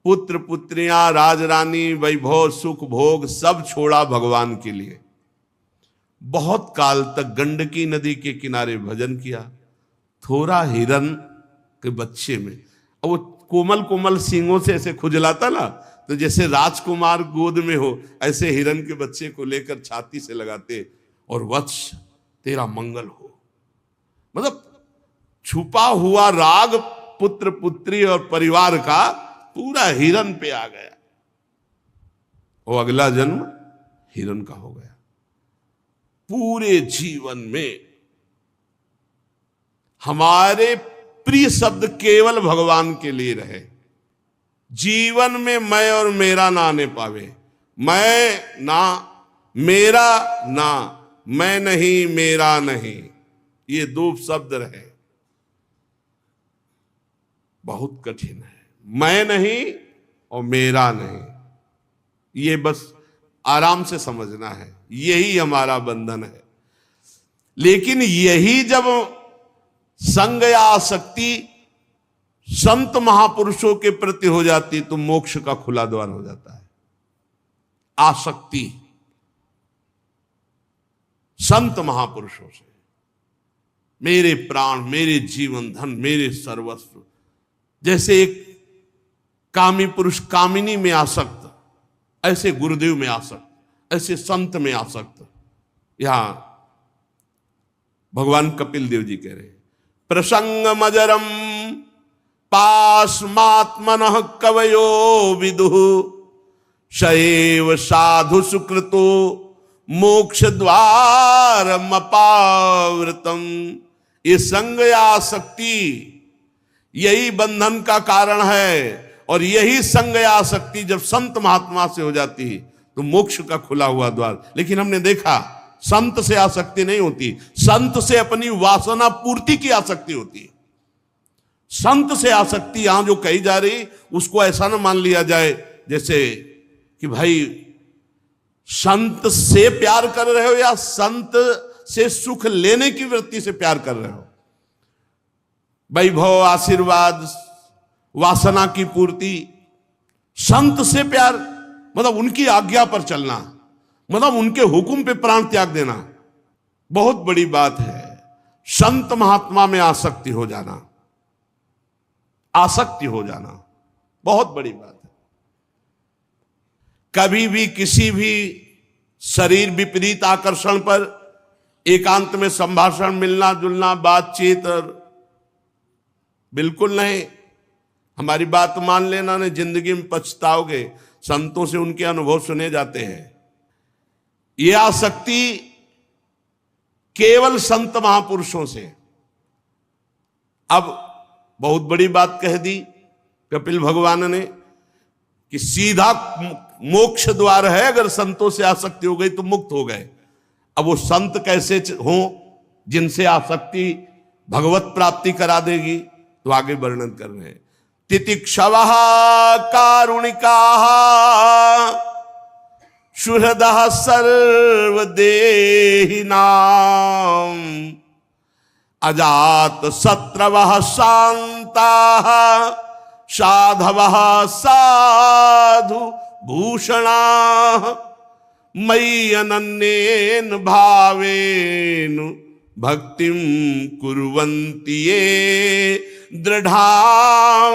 पुत्र पुत्रियां, राजरानी, वैभव, सुख, भोग सब छोड़ा भगवान के लिए। बहुत काल तक गंडकी नदी के किनारे भजन किया। थोड़ा हिरन के बच्चे में, और वो कोमल कोमल सींगों से ऐसे खुजलाता ना, तो जैसे राजकुमार गोद में हो ऐसे हिरण के बच्चे को लेकर छाती से लगाते और वत्स तेरा मंगल हो। मतलब छुपा हुआ राग पुत्र पुत्री और परिवार का पूरा हिरण पे आ गया। वो अगला जन्म हिरण का हो गया। पूरे जीवन में हमारे प्रिय शब्द केवल भगवान के लिए रहे। जीवन में मैं और मेरा ना आने पावे। मैं ना, मेरा ना, मैं नहीं मेरा नहीं, ये दो शब्द रहे। बहुत कठिन है। मैं नहीं और मेरा नहीं, ये बस आराम से समझना है, यही हमारा बंधन है। लेकिन यही जब संग या आसक्ति संत महापुरुषों के प्रति हो जाती तो मोक्ष का खुला द्वार हो जाता है। आसक्ति संत महापुरुषों से, मेरे प्राण, मेरे जीवन धन, मेरे सर्वस्व। जैसे एक कामी पुरुष कामिनी में आसक्त, ऐसे गुरुदेव में आसक्त, ऐसे संत में आसक्त। यहां भगवान कपिल देव जी कह रहे हैं, प्रसंग मजरम पास्मात्मनः कवयो विदुः शैव साधु सुकृतो मोक्ष द्वारम अपावृतम। ये संग या आसक्ति यही बंधन का कारण है। और यही संग या आसक्ति जब संत महात्मा से हो जाती है तो मोक्ष का खुला हुआ द्वार। लेकिन हमने देखा संत से आसक्ति नहीं होती, संत से अपनी वासना पूर्ति की आसक्ति होती है। संत से आसक्ति यहां जो कही जा रही उसको ऐसा ना मान लिया जाए जैसे कि भाई संत से प्यार कर रहे हो या संत से सुख लेने की वृत्ति से प्यार कर रहे हो। वैभव, आशीर्वाद, वासना की पूर्ति, संत से प्यार मतलब उनकी आज्ञा पर चलना, मतलब उनके हुक्म पे प्राण त्याग देना, बहुत बड़ी बात है। संत महात्मा में आसक्ति हो जाना, आसक्ति हो जाना बहुत बड़ी बात है। कभी भी किसी भी शरीर विपरीत आकर्षण पर एकांत में संभाषण, मिलना जुलना, बातचीत बिल्कुल नहीं। हमारी बात मान लेना, नहीं जिंदगी में पछताओगे। संतों से उनके अनुभव सुने जाते हैं। यह आसक्ति केवल संत महापुरुषों से। अब बहुत बड़ी बात कह दी कपिल भगवान ने कि सीधा मोक्ष द्वार है, अगर संतों से आसक्ति हो गई तो मुक्त हो गए। अब वो संत कैसे हो जिनसे आसक्ति भगवत प्राप्ति करा देगी, तो आगे वर्णन कर रहे हैं। तितिक्षवः कारुणिकाः सुहृदः सर्वदेहिनां अजात शत्रवः शान्ताः साधवः साधु भूषणाः मयि अनन्येन भावेन भक्तिं कुर्वन्ति ये दृढ़ां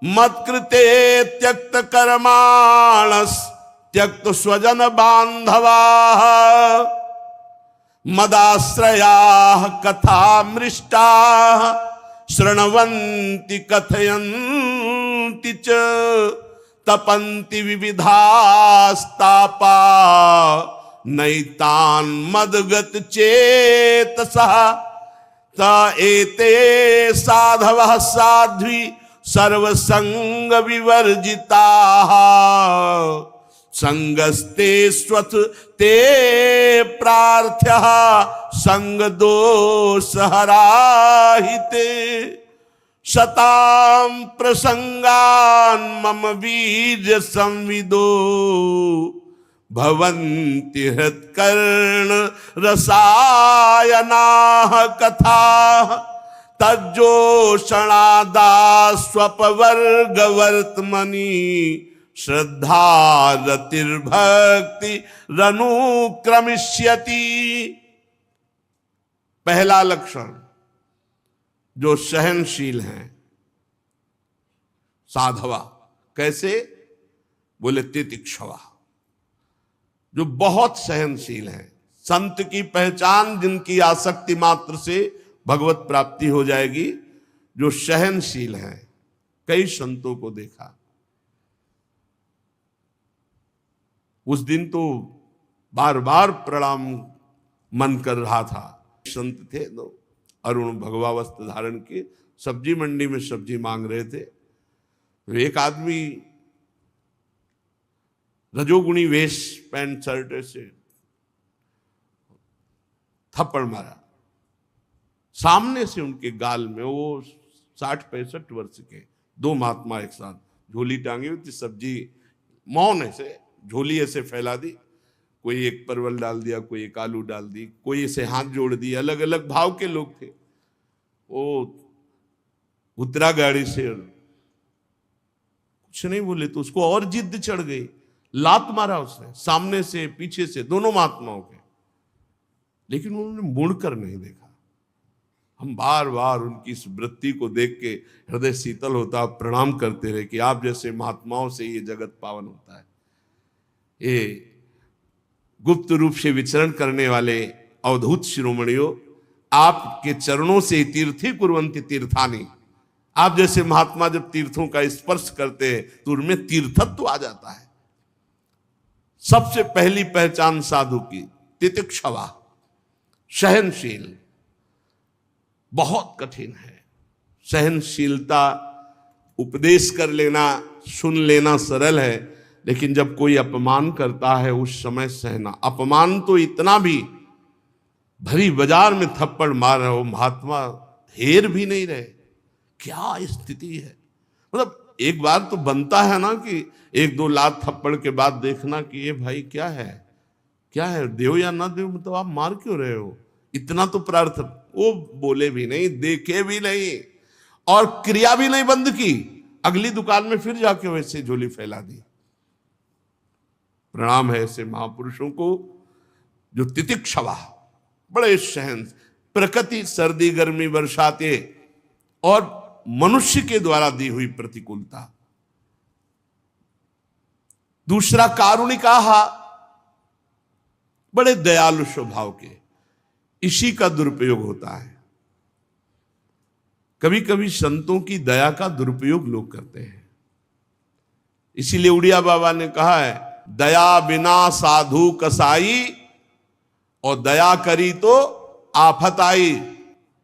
मत्कृते त्यक्त कर्माणस् त्यक्त स्वजन बांधवाः मदाश्रयाः कथामृष्टाः शृण्वन्ति कथयन्ति च तपन्ति विविधास्तापा नैतान् मदगत चेतसः त एते साधवः साध्वी सर्वसंग विवर्जिताः संगस्ते स्वथ ते प्रार्थ्यः संग दोषहराहिते शतां प्रसंगान् मम वीर्य संविदो भवन्ति हृत्कर्ण रसायनाः कथाः तज्जोषणादास्वपवर्गवर्त्मनि श्रद्धा रतिर्भक्ति रनुक्रमिष्यति। पहला लक्षण जो सहनशील हैं साधवा, कैसे बोले तितिक्षवा, जो बहुत सहनशील हैं। संत की पहचान जिनकी आसक्ति मात्र से भगवत प्राप्ति हो जाएगी, जो सहनशील हैं। कई संतों को देखा, उस दिन तो बार बार प्रणाम मन कर रहा था। संत थे तो अरुण भगवा वस्त्र धारण के सब्जी मंडी में सब्जी मांग रहे थे। तो एक आदमी रजोगुणी वेश, पैंट शर्ट से थप्पड़ मारा सामने से उनके गाल में। वो 60-65 वर्ष के दो महात्मा एक साथ, झोली टांगी हुई थी, सब्जी मौन ऐसे झोली ऐसे फैला दी, कोई एक परवल डाल दिया, कोई एक आलू डाल दी, कोई ऐसे हाथ जोड़ दिए। अलग अलग भाव के लोग थे। वो उतरा गाड़ी से, कुछ नहीं बोले तो उसको और जिद चढ़ गई, लात मारा उसने सामने से पीछे से दोनों महात्माओं के, लेकिन उन्होंने मुड़कर नहीं देखा। हम बार बार उनकी इस वृत्ति को देख के हृदय शीतल होता, प्रणाम करते रहे कि आप जैसे महात्माओं से ये जगत पावन होता है। ये गुप्त रूप से विचरण करने वाले अवधूत शिरोमणियों, आपके चरणों से तीर्थी कुर्वन्ति तीर्थानि। आप जैसे महात्मा जब तीर्थों का स्पर्श करते हैं तो उनमें तीर्थत्व आ जाता है। सबसे पहली पहचान साधु की तितिक्षवा, सहनशील। बहुत कठिन है सहनशीलता। उपदेश कर लेना, सुन लेना सरल है, लेकिन जब कोई अपमान करता है उस समय सहना। अपमान तो इतना भी, भरी बाजार में थप्पड़ मार रहे हो, महात्मा हेर भी नहीं रहे। क्या स्थिति है। मतलब एक बार तो बनता है ना कि एक दो लात थप्पड़ के बाद देखना कि ये भाई क्या है, क्या है, देव या ना देव, मतलब आप मार क्यों रहे हो। इतना तो प्रार्थना। वो बोले भी नहीं, देखे भी नहीं, और क्रिया भी नहीं बंद की। अगली दुकान में फिर जाके वैसे झोली फैला दी। प्रणाम है ऐसे महापुरुषों को जो तितिक्षवा, बड़े सहन। प्रकृति सर्दी गर्मी बरसाते और मनुष्य के द्वारा दी हुई प्रतिकूलता। दूसरा कारुणिकाहा, बड़े दयालु स्वभाव के। इसी का दुरुपयोग होता है। कभी कभी संतों की दया का दुरुपयोग लोग करते हैं। इसीलिए उड़िया बाबा ने कहा है, दया बिना साधु कसाई, और दया करी तो आफत आई।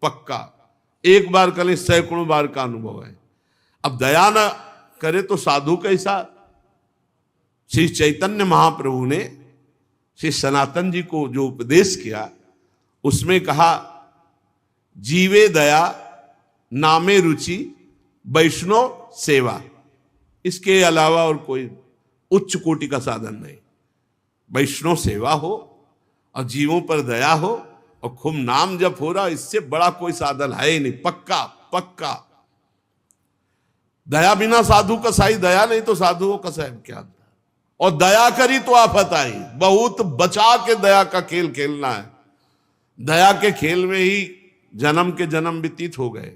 पक्का, एक बार करें सैकड़ों बार का अनुभव है। अब दया न करे तो साधु कैसा। श्री चैतन्य महाप्रभु ने श्री सनातन जी को जो उपदेश किया, उसमें कहा, जीवे दया नामे रुचि वैष्णव सेवा। इसके अलावा और कोई उच्च कोटि का साधन नहीं। वैष्णव सेवा हो और जीवों पर दया हो और खूब नाम जप हो रहा, इससे बड़ा कोई साधन है ही नहीं। पक्का पक्का। दया बिना साधु कसाई, दया नहीं तो साधु को कसाई क्या। और दया करी तो आफत आई। बहुत बचा के दया का खेल खेलना है। दया के खेल में ही जन्म के जन्म व्यतीत हो गए।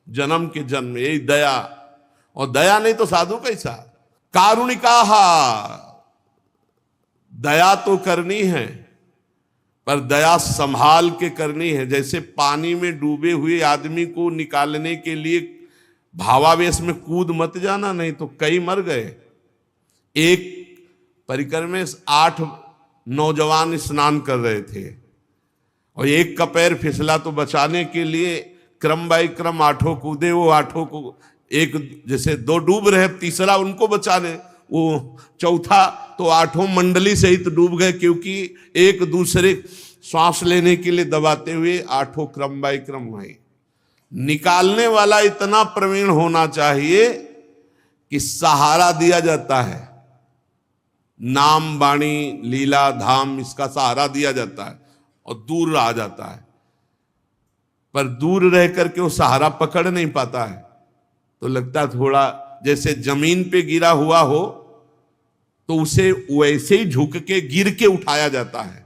जन्म के जन्म यही दया, और दया नहीं तो साधु कैसा। कारुणिकाहा, दया तो करनी है पर दया संभाल के करनी है। जैसे पानी में डूबे हुए आदमी को निकालने के लिए भावावेश में कूद मत जाना, नहीं तो कई मर गए। एक परिकर में 8 नौजवान स्नान कर रहे थे और एक का पैर फिसला, तो बचाने के लिए क्रम बाई क्रम 8 कूदे। वो 8 को एक जैसे 2 डूब रहे, तीसरा उनको बचाने, वो चौथा तो 8 मंडली सहित डूब गए, क्योंकि एक दूसरे श्वास लेने के लिए दबाते हुए 8 क्रम बाई क्रम हुए। निकालने वाला इतना प्रवीण होना चाहिए कि सहारा दिया जाता है। नाम वाणी लीला धाम, इसका सहारा दिया जाता है और दूर आ जाता है। पर दूर रह करके वो सहारा पकड़ नहीं पाता है, तो लगता है थोड़ा जैसे जमीन पे गिरा हुआ हो तो उसे वैसे ही झुक के गिर के उठाया जाता है।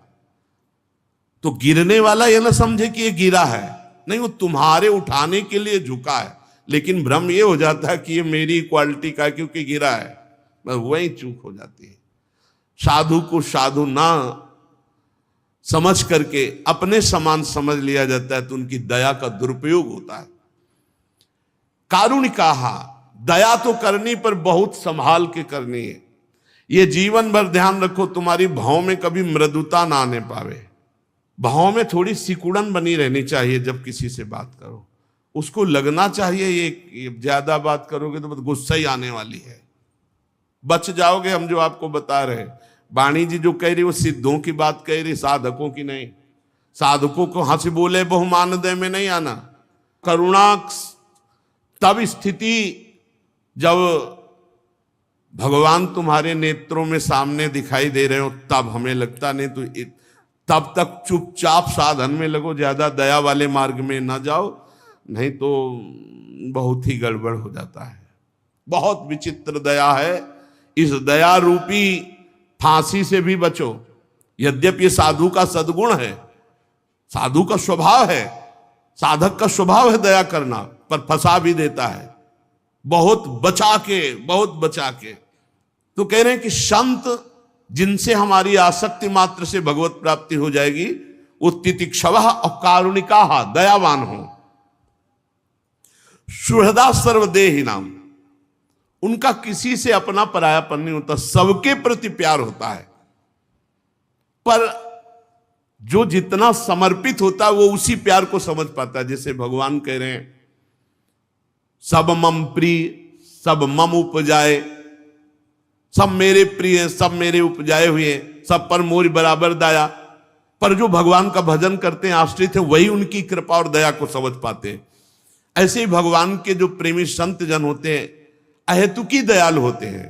तो गिरने वाला ये ना समझे कि ये गिरा है, नहीं, वो तुम्हारे उठाने के लिए झुका है। लेकिन भ्रम ये हो जाता है कि ये मेरी क्वालिटी का, क्योंकि गिरा है, बस वही चूक हो जाती है। साधु को साधु ना समझ करके अपने समान समझ लिया जाता है तो उनकी दया का दुरुपयोग होता है। कारुणिकाहा, दया तो करनी पर बहुत संभाल के करनी है। ये जीवन भर ध्यान रखो, तुम्हारी भाव में कभी मृदुता ना आने पावे। भाव में थोड़ी सिकुड़न बनी रहनी चाहिए। जब किसी से बात करो उसको लगना चाहिए ये ज्यादा बात करोगे तो गुस्सा ही आने वाली है, बच जाओगे। हम जो आपको बता रहे, वाणी जी जो कह रही वो सिद्धों की बात कह रही, साधकों की नहीं। साधकों को हंस बोले बहुमान दे में नहीं आना। करुणा तब स्थिति जब भगवान तुम्हारे नेत्रों में सामने दिखाई दे रहे हो तब हमें लगता, नहीं तो तब तक चुपचाप साधन में लगो, ज्यादा दया वाले मार्ग में ना जाओ, नहीं तो बहुत ही गड़बड़ हो जाता है। बहुत विचित्र दया है। इस दया रूपी फांसी से भी बचो। यद्यपि ये साधु का सद्गुण है, साधु का स्वभाव है, साधक का स्वभाव है दया करना, पर फंसा भी देता है। बहुत बचा के तो कह रहे हैं कि संत जिनसे हमारी आसक्ति मात्र से भगवत प्राप्ति हो जाएगी वो तितिक्षवः और कारुणिकाः, दयावान हो। सुहृदा सर्वदेही नाम, उनका किसी से अपना परायापन नहीं होता, सबके प्रति प्यार होता है। पर जो जितना समर्पित होता है वो उसी प्यार को समझ पाता है। जैसे भगवान कह रहे हैं सब मम प्रिय सब मम उपजाए, सब मेरे प्रिय सब मेरे उपजाए हुए, सब पर मोर बराबर दया। पर जो भगवान का भजन करते हैं, आश्रित है, वही उनकी कृपा और दया को समझ पाते हैं। ऐसे ही भगवान के जो प्रेमी संत जन होते हैं अहेतुकी दयालु होते हैं,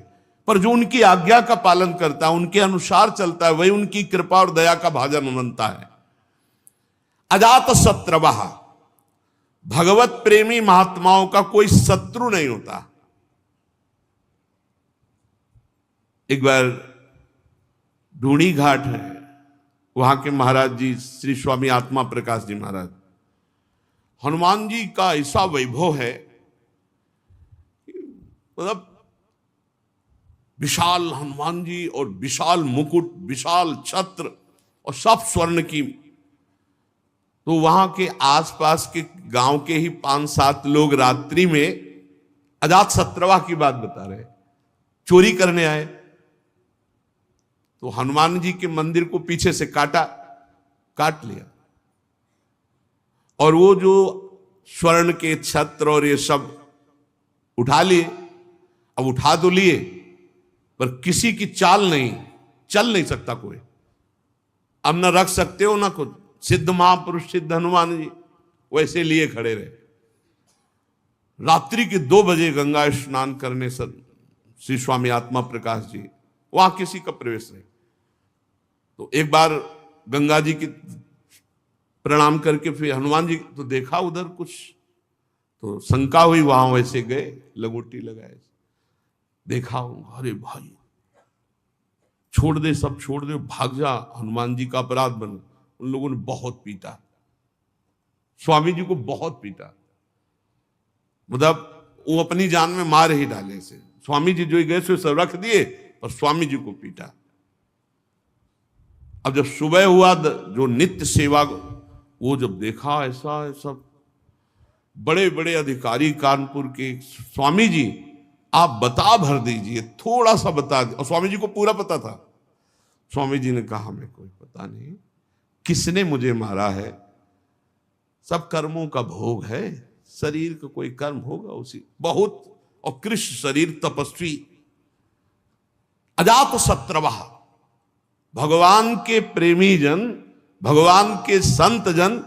पर जो उनकी आज्ञा का पालन करता है, उनके अनुसार चलता है, वही उनकी कृपा और दया का भाजन बनता है। अजात शत्रवः, भगवत प्रेमी महात्माओं का कोई शत्रु नहीं होता। एक बार ढूंढी घाट है, वहां के महाराज जी श्री स्वामी आत्मा प्रकाश जी महाराज, हनुमान जी का ऐसा वैभव है, मतलब विशाल हनुमान जी और विशाल मुकुट, विशाल छत्र और सब स्वर्ण की। तो वहां के आसपास के गांव के ही 5-7 लोग रात्रि में अजात शत्रवा की बात बता रहे, चोरी करने आए। तो हनुमान जी के मंदिर को पीछे से काट लिया, और वो जो स्वर्ण के छत्र और ये सब उठा लिए। अब उठा तो लिए, पर किसी की चाल नहीं, चल नहीं सकता कोई। अब न रख सकते हो ना कुछ। सिद्ध महापुरुष सिद्ध हनुमान जी वैसे लिए खड़े रहे। रात्रि के 2 बजे गंगा स्नान करने श्री स्वामी आत्मा प्रकाश जी, वहां किसी का प्रवेश नहीं। तो एक बार गंगा जी की प्रणाम करके फिर हनुमान जी तो देखा उधर कुछ, तो शंका हुई, वहां वैसे गए, लगोटी लगाए, देखा, अरे भाई छोड़ दे, सब छोड़ दे, भाग जा, हनुमान जी का अपराध बन। उन लोगों ने बहुत पीटा, स्वामी जी को बहुत पीटा, मतलब वो अपनी जान में मार ही डाले से। स्वामी जी जो गए सो सब रख दिए, पर स्वामी जी को पीटा। अब जब सुबह हुआ, जो नित्य सेवा, वो जब देखा ऐसा सब बड़े बड़े अधिकारी कानपुर के, स्वामी जी आप बता भर दीजिए, थोड़ा सा बता दीजिए। और स्वामी जी को पूरा पता था। स्वामी जी ने कहा हमें कोई पता नहीं किसने मुझे मारा है, सब कर्मों का भोग है, शरीर का कोई कर्म होगा उसी, बहुत और कृष्ण शरीर तपस्वी। अजात शत्रवः, भगवान के प्रेमी जन, भगवान के संत जन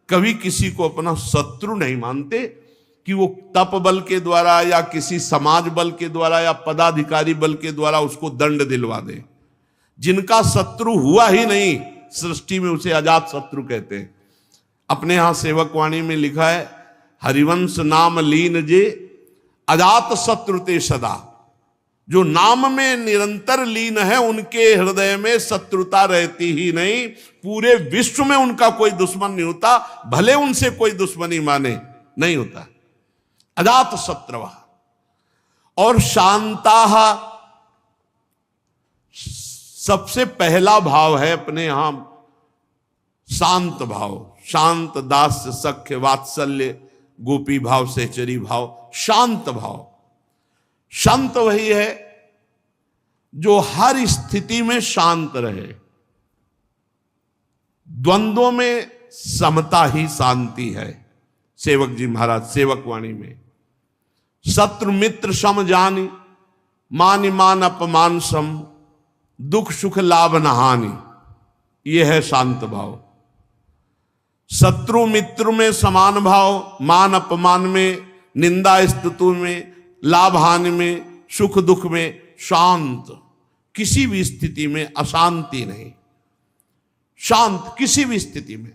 कभी किसी को अपना शत्रु नहीं मानते कि वो तप बल के द्वारा या किसी समाज बल के द्वारा या पदाधिकारी बल के द्वारा उसको दंड दिलवा दे। जिनका शत्रु हुआ ही नहीं सृष्टि में, उसे अजात शत्रु कहते हैं। अपने यहां सेवक वाणी में लिखा है, हरिवंश नाम लीन जे अजात शत्रु ते सदा। जो नाम में निरंतर लीन है उनके हृदय में शत्रुता रहती ही नहीं, पूरे विश्व में उनका कोई दुश्मन नहीं होता, भले उनसे कोई दुश्मनी माने, नहीं होता। अजात शत्रवः। और शांताः, सबसे पहला भाव है अपने यहां शांत भाव, शांत दास्य सख्य वात्सल्य गोपी भाव सहचरी भाव, शांत भाव। शांत वही है जो हर स्थिति में शांत रहे। द्वंद्वों में समता ही शांति है। सेवक जी महाराज सेवक वाणी में, शत्रु मित्र सम जानी, मान मान अपमान सम, दुख सुख लाभ न हानि, यह है शांत भाव। शत्रु मित्र में समान भाव, मान अपमान में, निंदा स्तुति में, लाभ हानि में, सुख दुख में शांत, किसी भी स्थिति में अशांति नहीं, शांत किसी भी स्थिति में।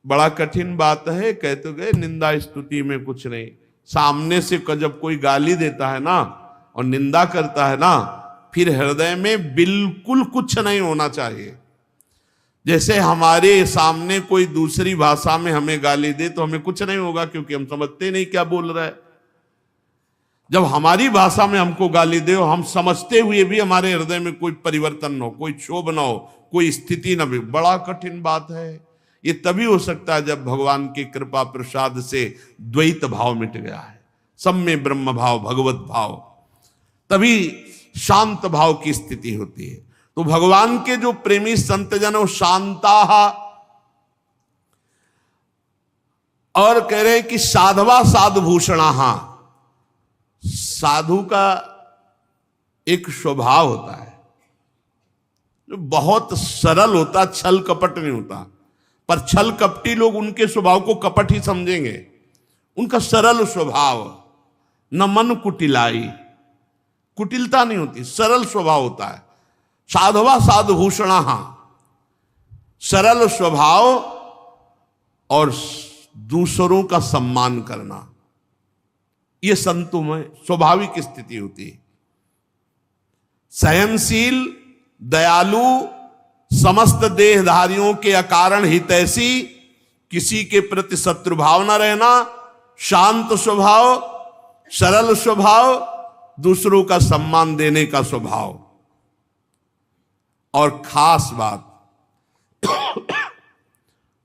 बड़ा कठिन बात है, कहते गए निंदा स्तुति में कुछ नहीं। सामने से जब कोई गाली देता है ना और निंदा करता है ना, फिर हृदय में बिल्कुल कुछ नहीं होना चाहिए। जैसे हमारे सामने कोई दूसरी भाषा में हमें गाली दे तो हमें कुछ नहीं होगा, क्योंकि हम समझते नहीं क्या बोल रहा है। जब हमारी भाषा में हमको गाली दे और हम समझते हुए भी हमारे हृदय में कोई परिवर्तन न हो, कोई क्षोभ न हो, कोई स्थिति न भी, बड़ा कठिन बात है। ये तभी हो सकता है जब भगवान की कृपा प्रसाद से द्वैत भाव मिट गया है, सब में ब्रह्म भाव भगवत भाव, तभी शांत भाव की स्थिति होती है। तो भगवान के जो प्रेमी संतजन वो शांता, और कह रहे हैं कि साधवा साधुभूषणा, साधु का एक स्वभाव होता है जो बहुत सरल होता, छल कपट नहीं होता। पर छल कपटी लोग उनके स्वभाव को कपट ही समझेंगे। उनका सरल स्वभाव, न मन कुटिलाई, कुटिलता नहीं होती, सरल स्वभाव होता है। साधवा साधुभूषणा, सरल स्वभाव और दूसरों का सम्मान करना, यह संतों में स्वाभाविक स्थिति होती है। सहनशील, दयालु, समस्त देहधारियों के अकारण हितैषी, किसी के प्रति शत्रुभाव न रहना, शांत स्वभाव, सरल स्वभाव, दूसरों का सम्मान देने का स्वभाव। और खास बात,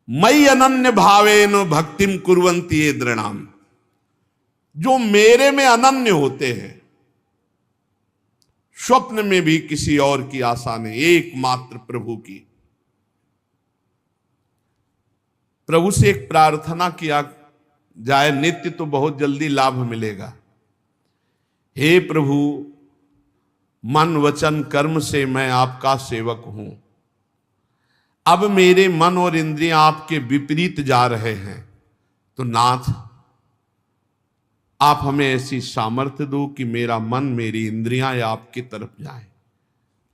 मयि अनन्य भावेन भक्तिम कुर्वन्ति ये दृणाम, जो मेरे में अनन्य होते हैं, स्वप्न में भी किसी और की आशा नहीं, एकमात्र प्रभु की। प्रभु से एक प्रार्थना किया जाए नित्य तो बहुत जल्दी लाभ मिलेगा। हे प्रभु, मन वचन कर्म से मैं आपका सेवक हूं, अब मेरे मन और इंद्रियां आपके विपरीत जा रहे हैं, तो नाथ आप हमें ऐसी सामर्थ्य दो कि मेरा मन मेरी इंद्रियां आपकी तरफ जाएं,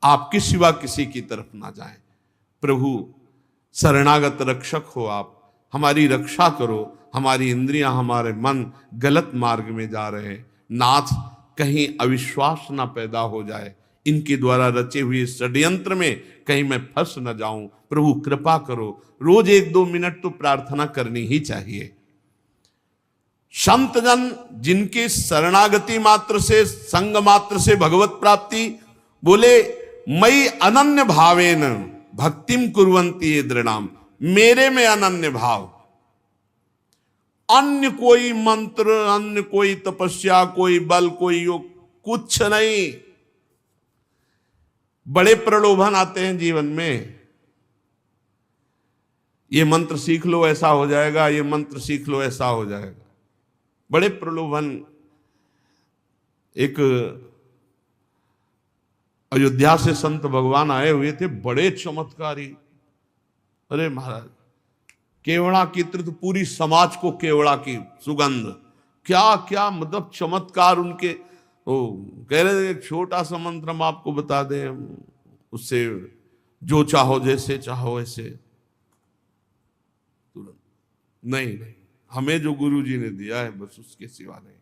आपके सिवा किसी की तरफ ना जाएं। प्रभु शरणागत रक्षक हो, आप हमारी रक्षा करो, हमारी इंद्रियां हमारे मन गलत मार्ग में जा रहे हैं। नाथ कहीं अविश्वास ना पैदा हो जाए, इनके द्वारा रचे हुए षड्यंत्र में कहीं मैं फंस न जाऊं। प्रभु कृपा करो। रोज 1-2 मिनट तो प्रार्थना करनी ही चाहिए। संत जन जिनके शरणागति मात्र से, संग मात्र से भगवत प्राप्ति, बोले मयि अनन्य भावेन भक्तिम कुर्वन्ति ये दृणाम, मेरे में अनन्य भाव, अन्य कोई मंत्र, अन्य कोई तपस्या, कोई बल, कोई योग, कुछ नहीं। बड़े प्रलोभन आते हैं जीवन में, ये मंत्र सीख लो ऐसा हो जाएगा, ये मंत्र सीख लो ऐसा हो जाएगा, बड़े प्रलोभन। एक अयोध्या से संत भगवान आए हुए थे, बड़े चमत्कारी। अरे महाराज, केवड़ा की तो पूरी समाज को केवड़ा की सुगंध, क्या क्या मतलब चमत्कार उनके। वो कह रहे थे एक छोटा सा मंत्र हम आपको बता दें, उससे जो चाहो जैसे चाहो ऐसे। नहीं, हमें जो गुरु जी ने दिया है बस उसके सिवा नहीं।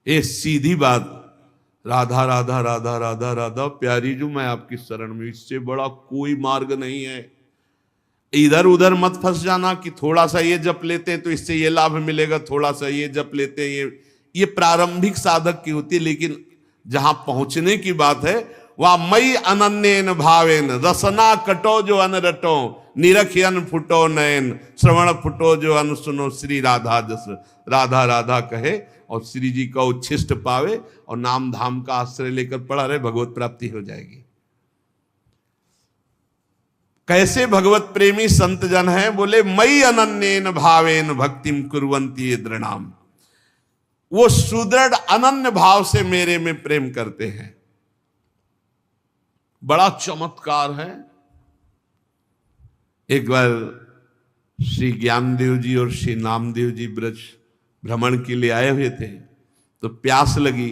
ये सीधी बात, राधा राधा राधा राधा राधा प्यारी जो मैं आपकी शरण में, इससे बड़ा कोई मार्ग नहीं है। इधर उधर मत फंस जाना कि थोड़ा सा ये जप लेते हैं तो इससे ये लाभ मिलेगा, थोड़ा सा ये जप लेते हैं, ये प्रारंभिक साधक की होती है। लेकिन जहां पहुंचने की बात है वह मई अनन्येन भावेन रसना कटो जो अन रटो निरखियन फुटो नयन श्रवण फुटो जो अन सुनो श्री राधा जस राधा राधा कहे और श्री जी का उच्छिष्ट पावे और नाम धाम का आश्रय लेकर पड़ा रहे, भगवत प्राप्ति हो जाएगी। कैसे भगवत प्रेमी संत जन हैं? बोले मई अनन्येन भावेन भक्तिम कुर्वन्ति ये दृढ़ाम, वो सुदृढ़ अनन्य भाव से मेरे में प्रेम करते हैं। बड़ा चमत्कार है। एक बार श्री ज्ञानदेव जी और श्री नामदेव जी ब्रज भ्रमण के लिए आए हुए थे, तो प्यास लगी,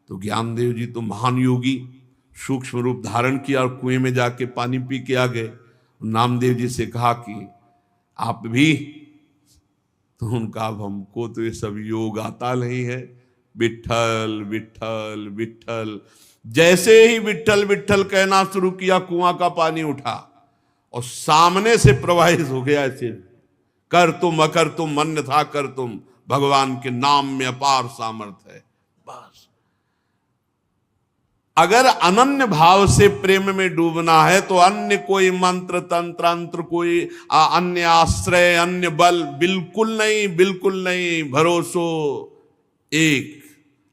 तो ज्ञानदेव जी तो महान योगी सूक्ष्म रूप धारण किया और कुएं में जाके पानी पी के आ गए। नामदेव जी से कहा कि आप भी, तो उनका अब हमको तो ये सब योग आता नहीं है, विठ्ठल विठ्ठल विठ्ठल। जैसे ही विठ्ठल विठ्ठल कहना शुरू किया, कुआं का पानी उठा और सामने से प्रवाहित हो गया। ऐसे कर तुम अकर तुम अन्यथा कर तुम, भगवान के नाम में अपार सामर्थ्य है। बस अगर अनन्य भाव से प्रेम में डूबना है तो अन्य कोई मंत्र तंत्र अंत्र, कोई अन्य आश्रय, अन्य बल बिल्कुल नहीं, बिल्कुल नहीं। भरोसो एक,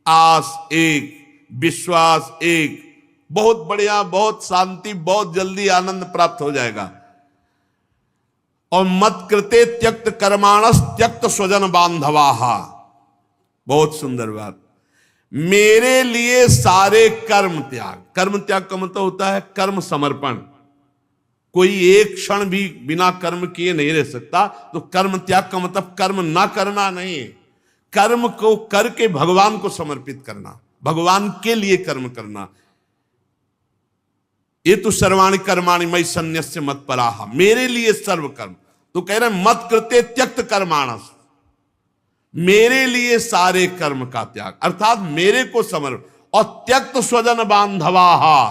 आस एक, विश्वास एक, बहुत बढ़िया, बहुत शांति, बहुत जल्दी आनंद प्राप्त हो जाएगा। और मत कृते त्यक्त कर्माणस त्यक्त स्वजन बांधवाहा, बहुत सुंदर बात। मेरे लिए सारे कर्म त्याग, कर्म त्याग का मतलब होता है कर्म समर्पण। कोई एक क्षण भी बिना कर्म किए नहीं रह सकता, तो कर्म त्याग का मतलब कर्म ना करना नहीं है, कर्म को करके भगवान को समर्पित करना, भगवान के लिए कर्म करना। ये तो सर्वाणि कर्माणि मयि सन्न्यस्य मत्पराः, मेरे लिए सर्व कर्म। तो कह रहे मत कृते त्यक्त कर्माणस, मेरे लिए सारे कर्म का त्याग, अर्थात मेरे को समर्पण। और त्यक्त स्वजन बांधवाहा,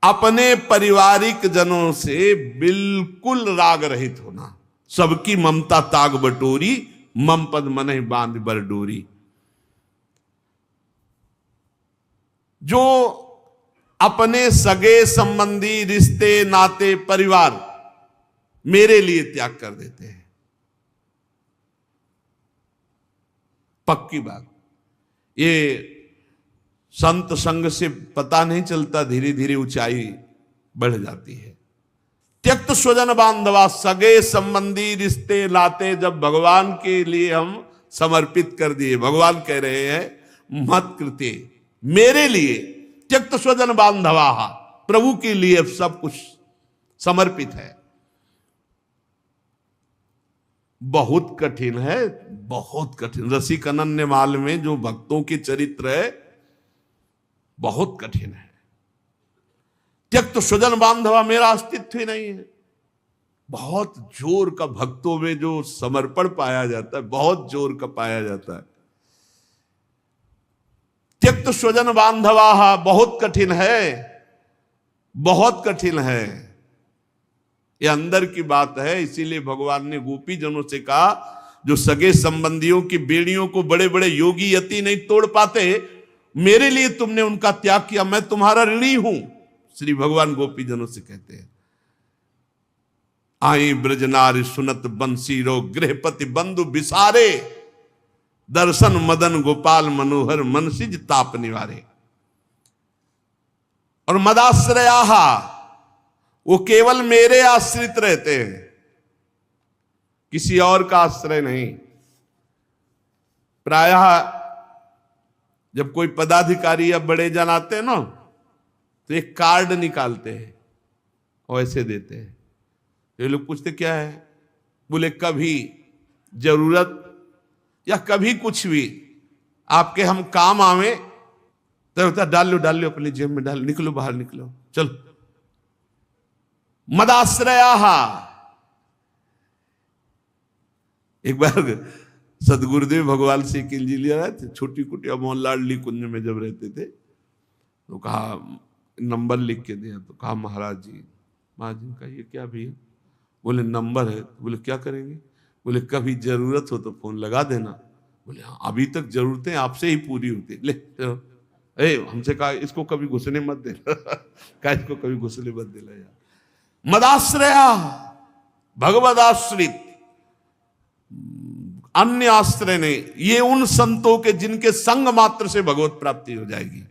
अपने पारिवारिक जनों से बिल्कुल राग रहित होना। सबकी ममता ताग बटोरी, मम पद मनहि बांध बर डोरी। जो अपने सगे संबंधी, रिश्ते नाते, परिवार मेरे लिए त्याग कर देते हैं, पक्की बात। ये संत संग से पता नहीं चलता, धीरे धीरे ऊंचाई बढ़ जाती है। त्यक्त स्वजन बांधवा, सगे संबंधी, रिश्ते नाते जब भगवान के लिए हम समर्पित कर दिए, भगवान कह रहे हैं मत कृते, मेरे लिए त्यक्त स्वजन बांधवा, प्रभु के लिए सब कुछ समर्पित है। बहुत कठिन है, बहुत कठिन। रसिक अनन्य माल में जो भक्तों के चरित्र है बहुत कठिन है। त्यक्त स्वजन बांधवा, मेरा अस्तित्व ही नहीं है। बहुत जोर का भक्तों में जो समर्पण पाया जाता है, बहुत जोर का पाया जाता है। त्यक्त स्वजन बांधवा बहुत कठिन है, बहुत कठिन है। ये अंदर की बात है। इसीलिए भगवान ने गोपी जनों से कहा, जो सगे संबंधियों की बेड़ियों को बड़े बड़े योगी यति नहीं तोड़ पाते, मेरे लिए तुमने उनका त्याग किया, मैं तुम्हारा ऋणी हूं। श्री भगवान गोपी जनों से कहते हैं, आई ब्रजनारी सुनत बंसीरो गृहपति बंधु बिसारे, दर्शन मदन गोपाल मनोहर मनसिज ताप निवारे। और मदाश्रयाहा, वो केवल मेरे आश्रित रहते हैं, किसी और का आश्रय नहीं। प्रायः जब कोई पदाधिकारी या बड़े जन आते हैं ना, तो एक कार्ड निकालते हैं और ऐसे देते हैं। ये लोग पूछते क्या है, बोले कभी जरूरत या कभी कुछ भी आपके हम काम आवे तो होता डाल लो अपनी जेब में, डाल, निकलो बाहर निकलो, चलो। मदाश्रयाहा। एक बार सदगुरुदेव भगवान से किलजी लिया रहे थे, छोटी कुटिया मोहनलाडली कुंज में जब रहते थे, तो कहा नंबर लिख के दिया। तो कहा महाराज जी, महाराज जी का ये क्या भैया? बोले नंबर है। बोले क्या करेंगे? बोले कभी जरूरत हो तो फोन लगा देना। बोले हाँ, अभी तक जरूरतें आपसे ही पूरी होती। ले हमसे कहा इसको कभी घुसने मत देना कहा इसको कभी घुसने मत देना यार। मदाश्रया, भगवदाश्रित, अन्य आश्रय नहीं, ये उन संतों के जिनके संग मात्र से भगवत प्राप्ति हो जाएगी।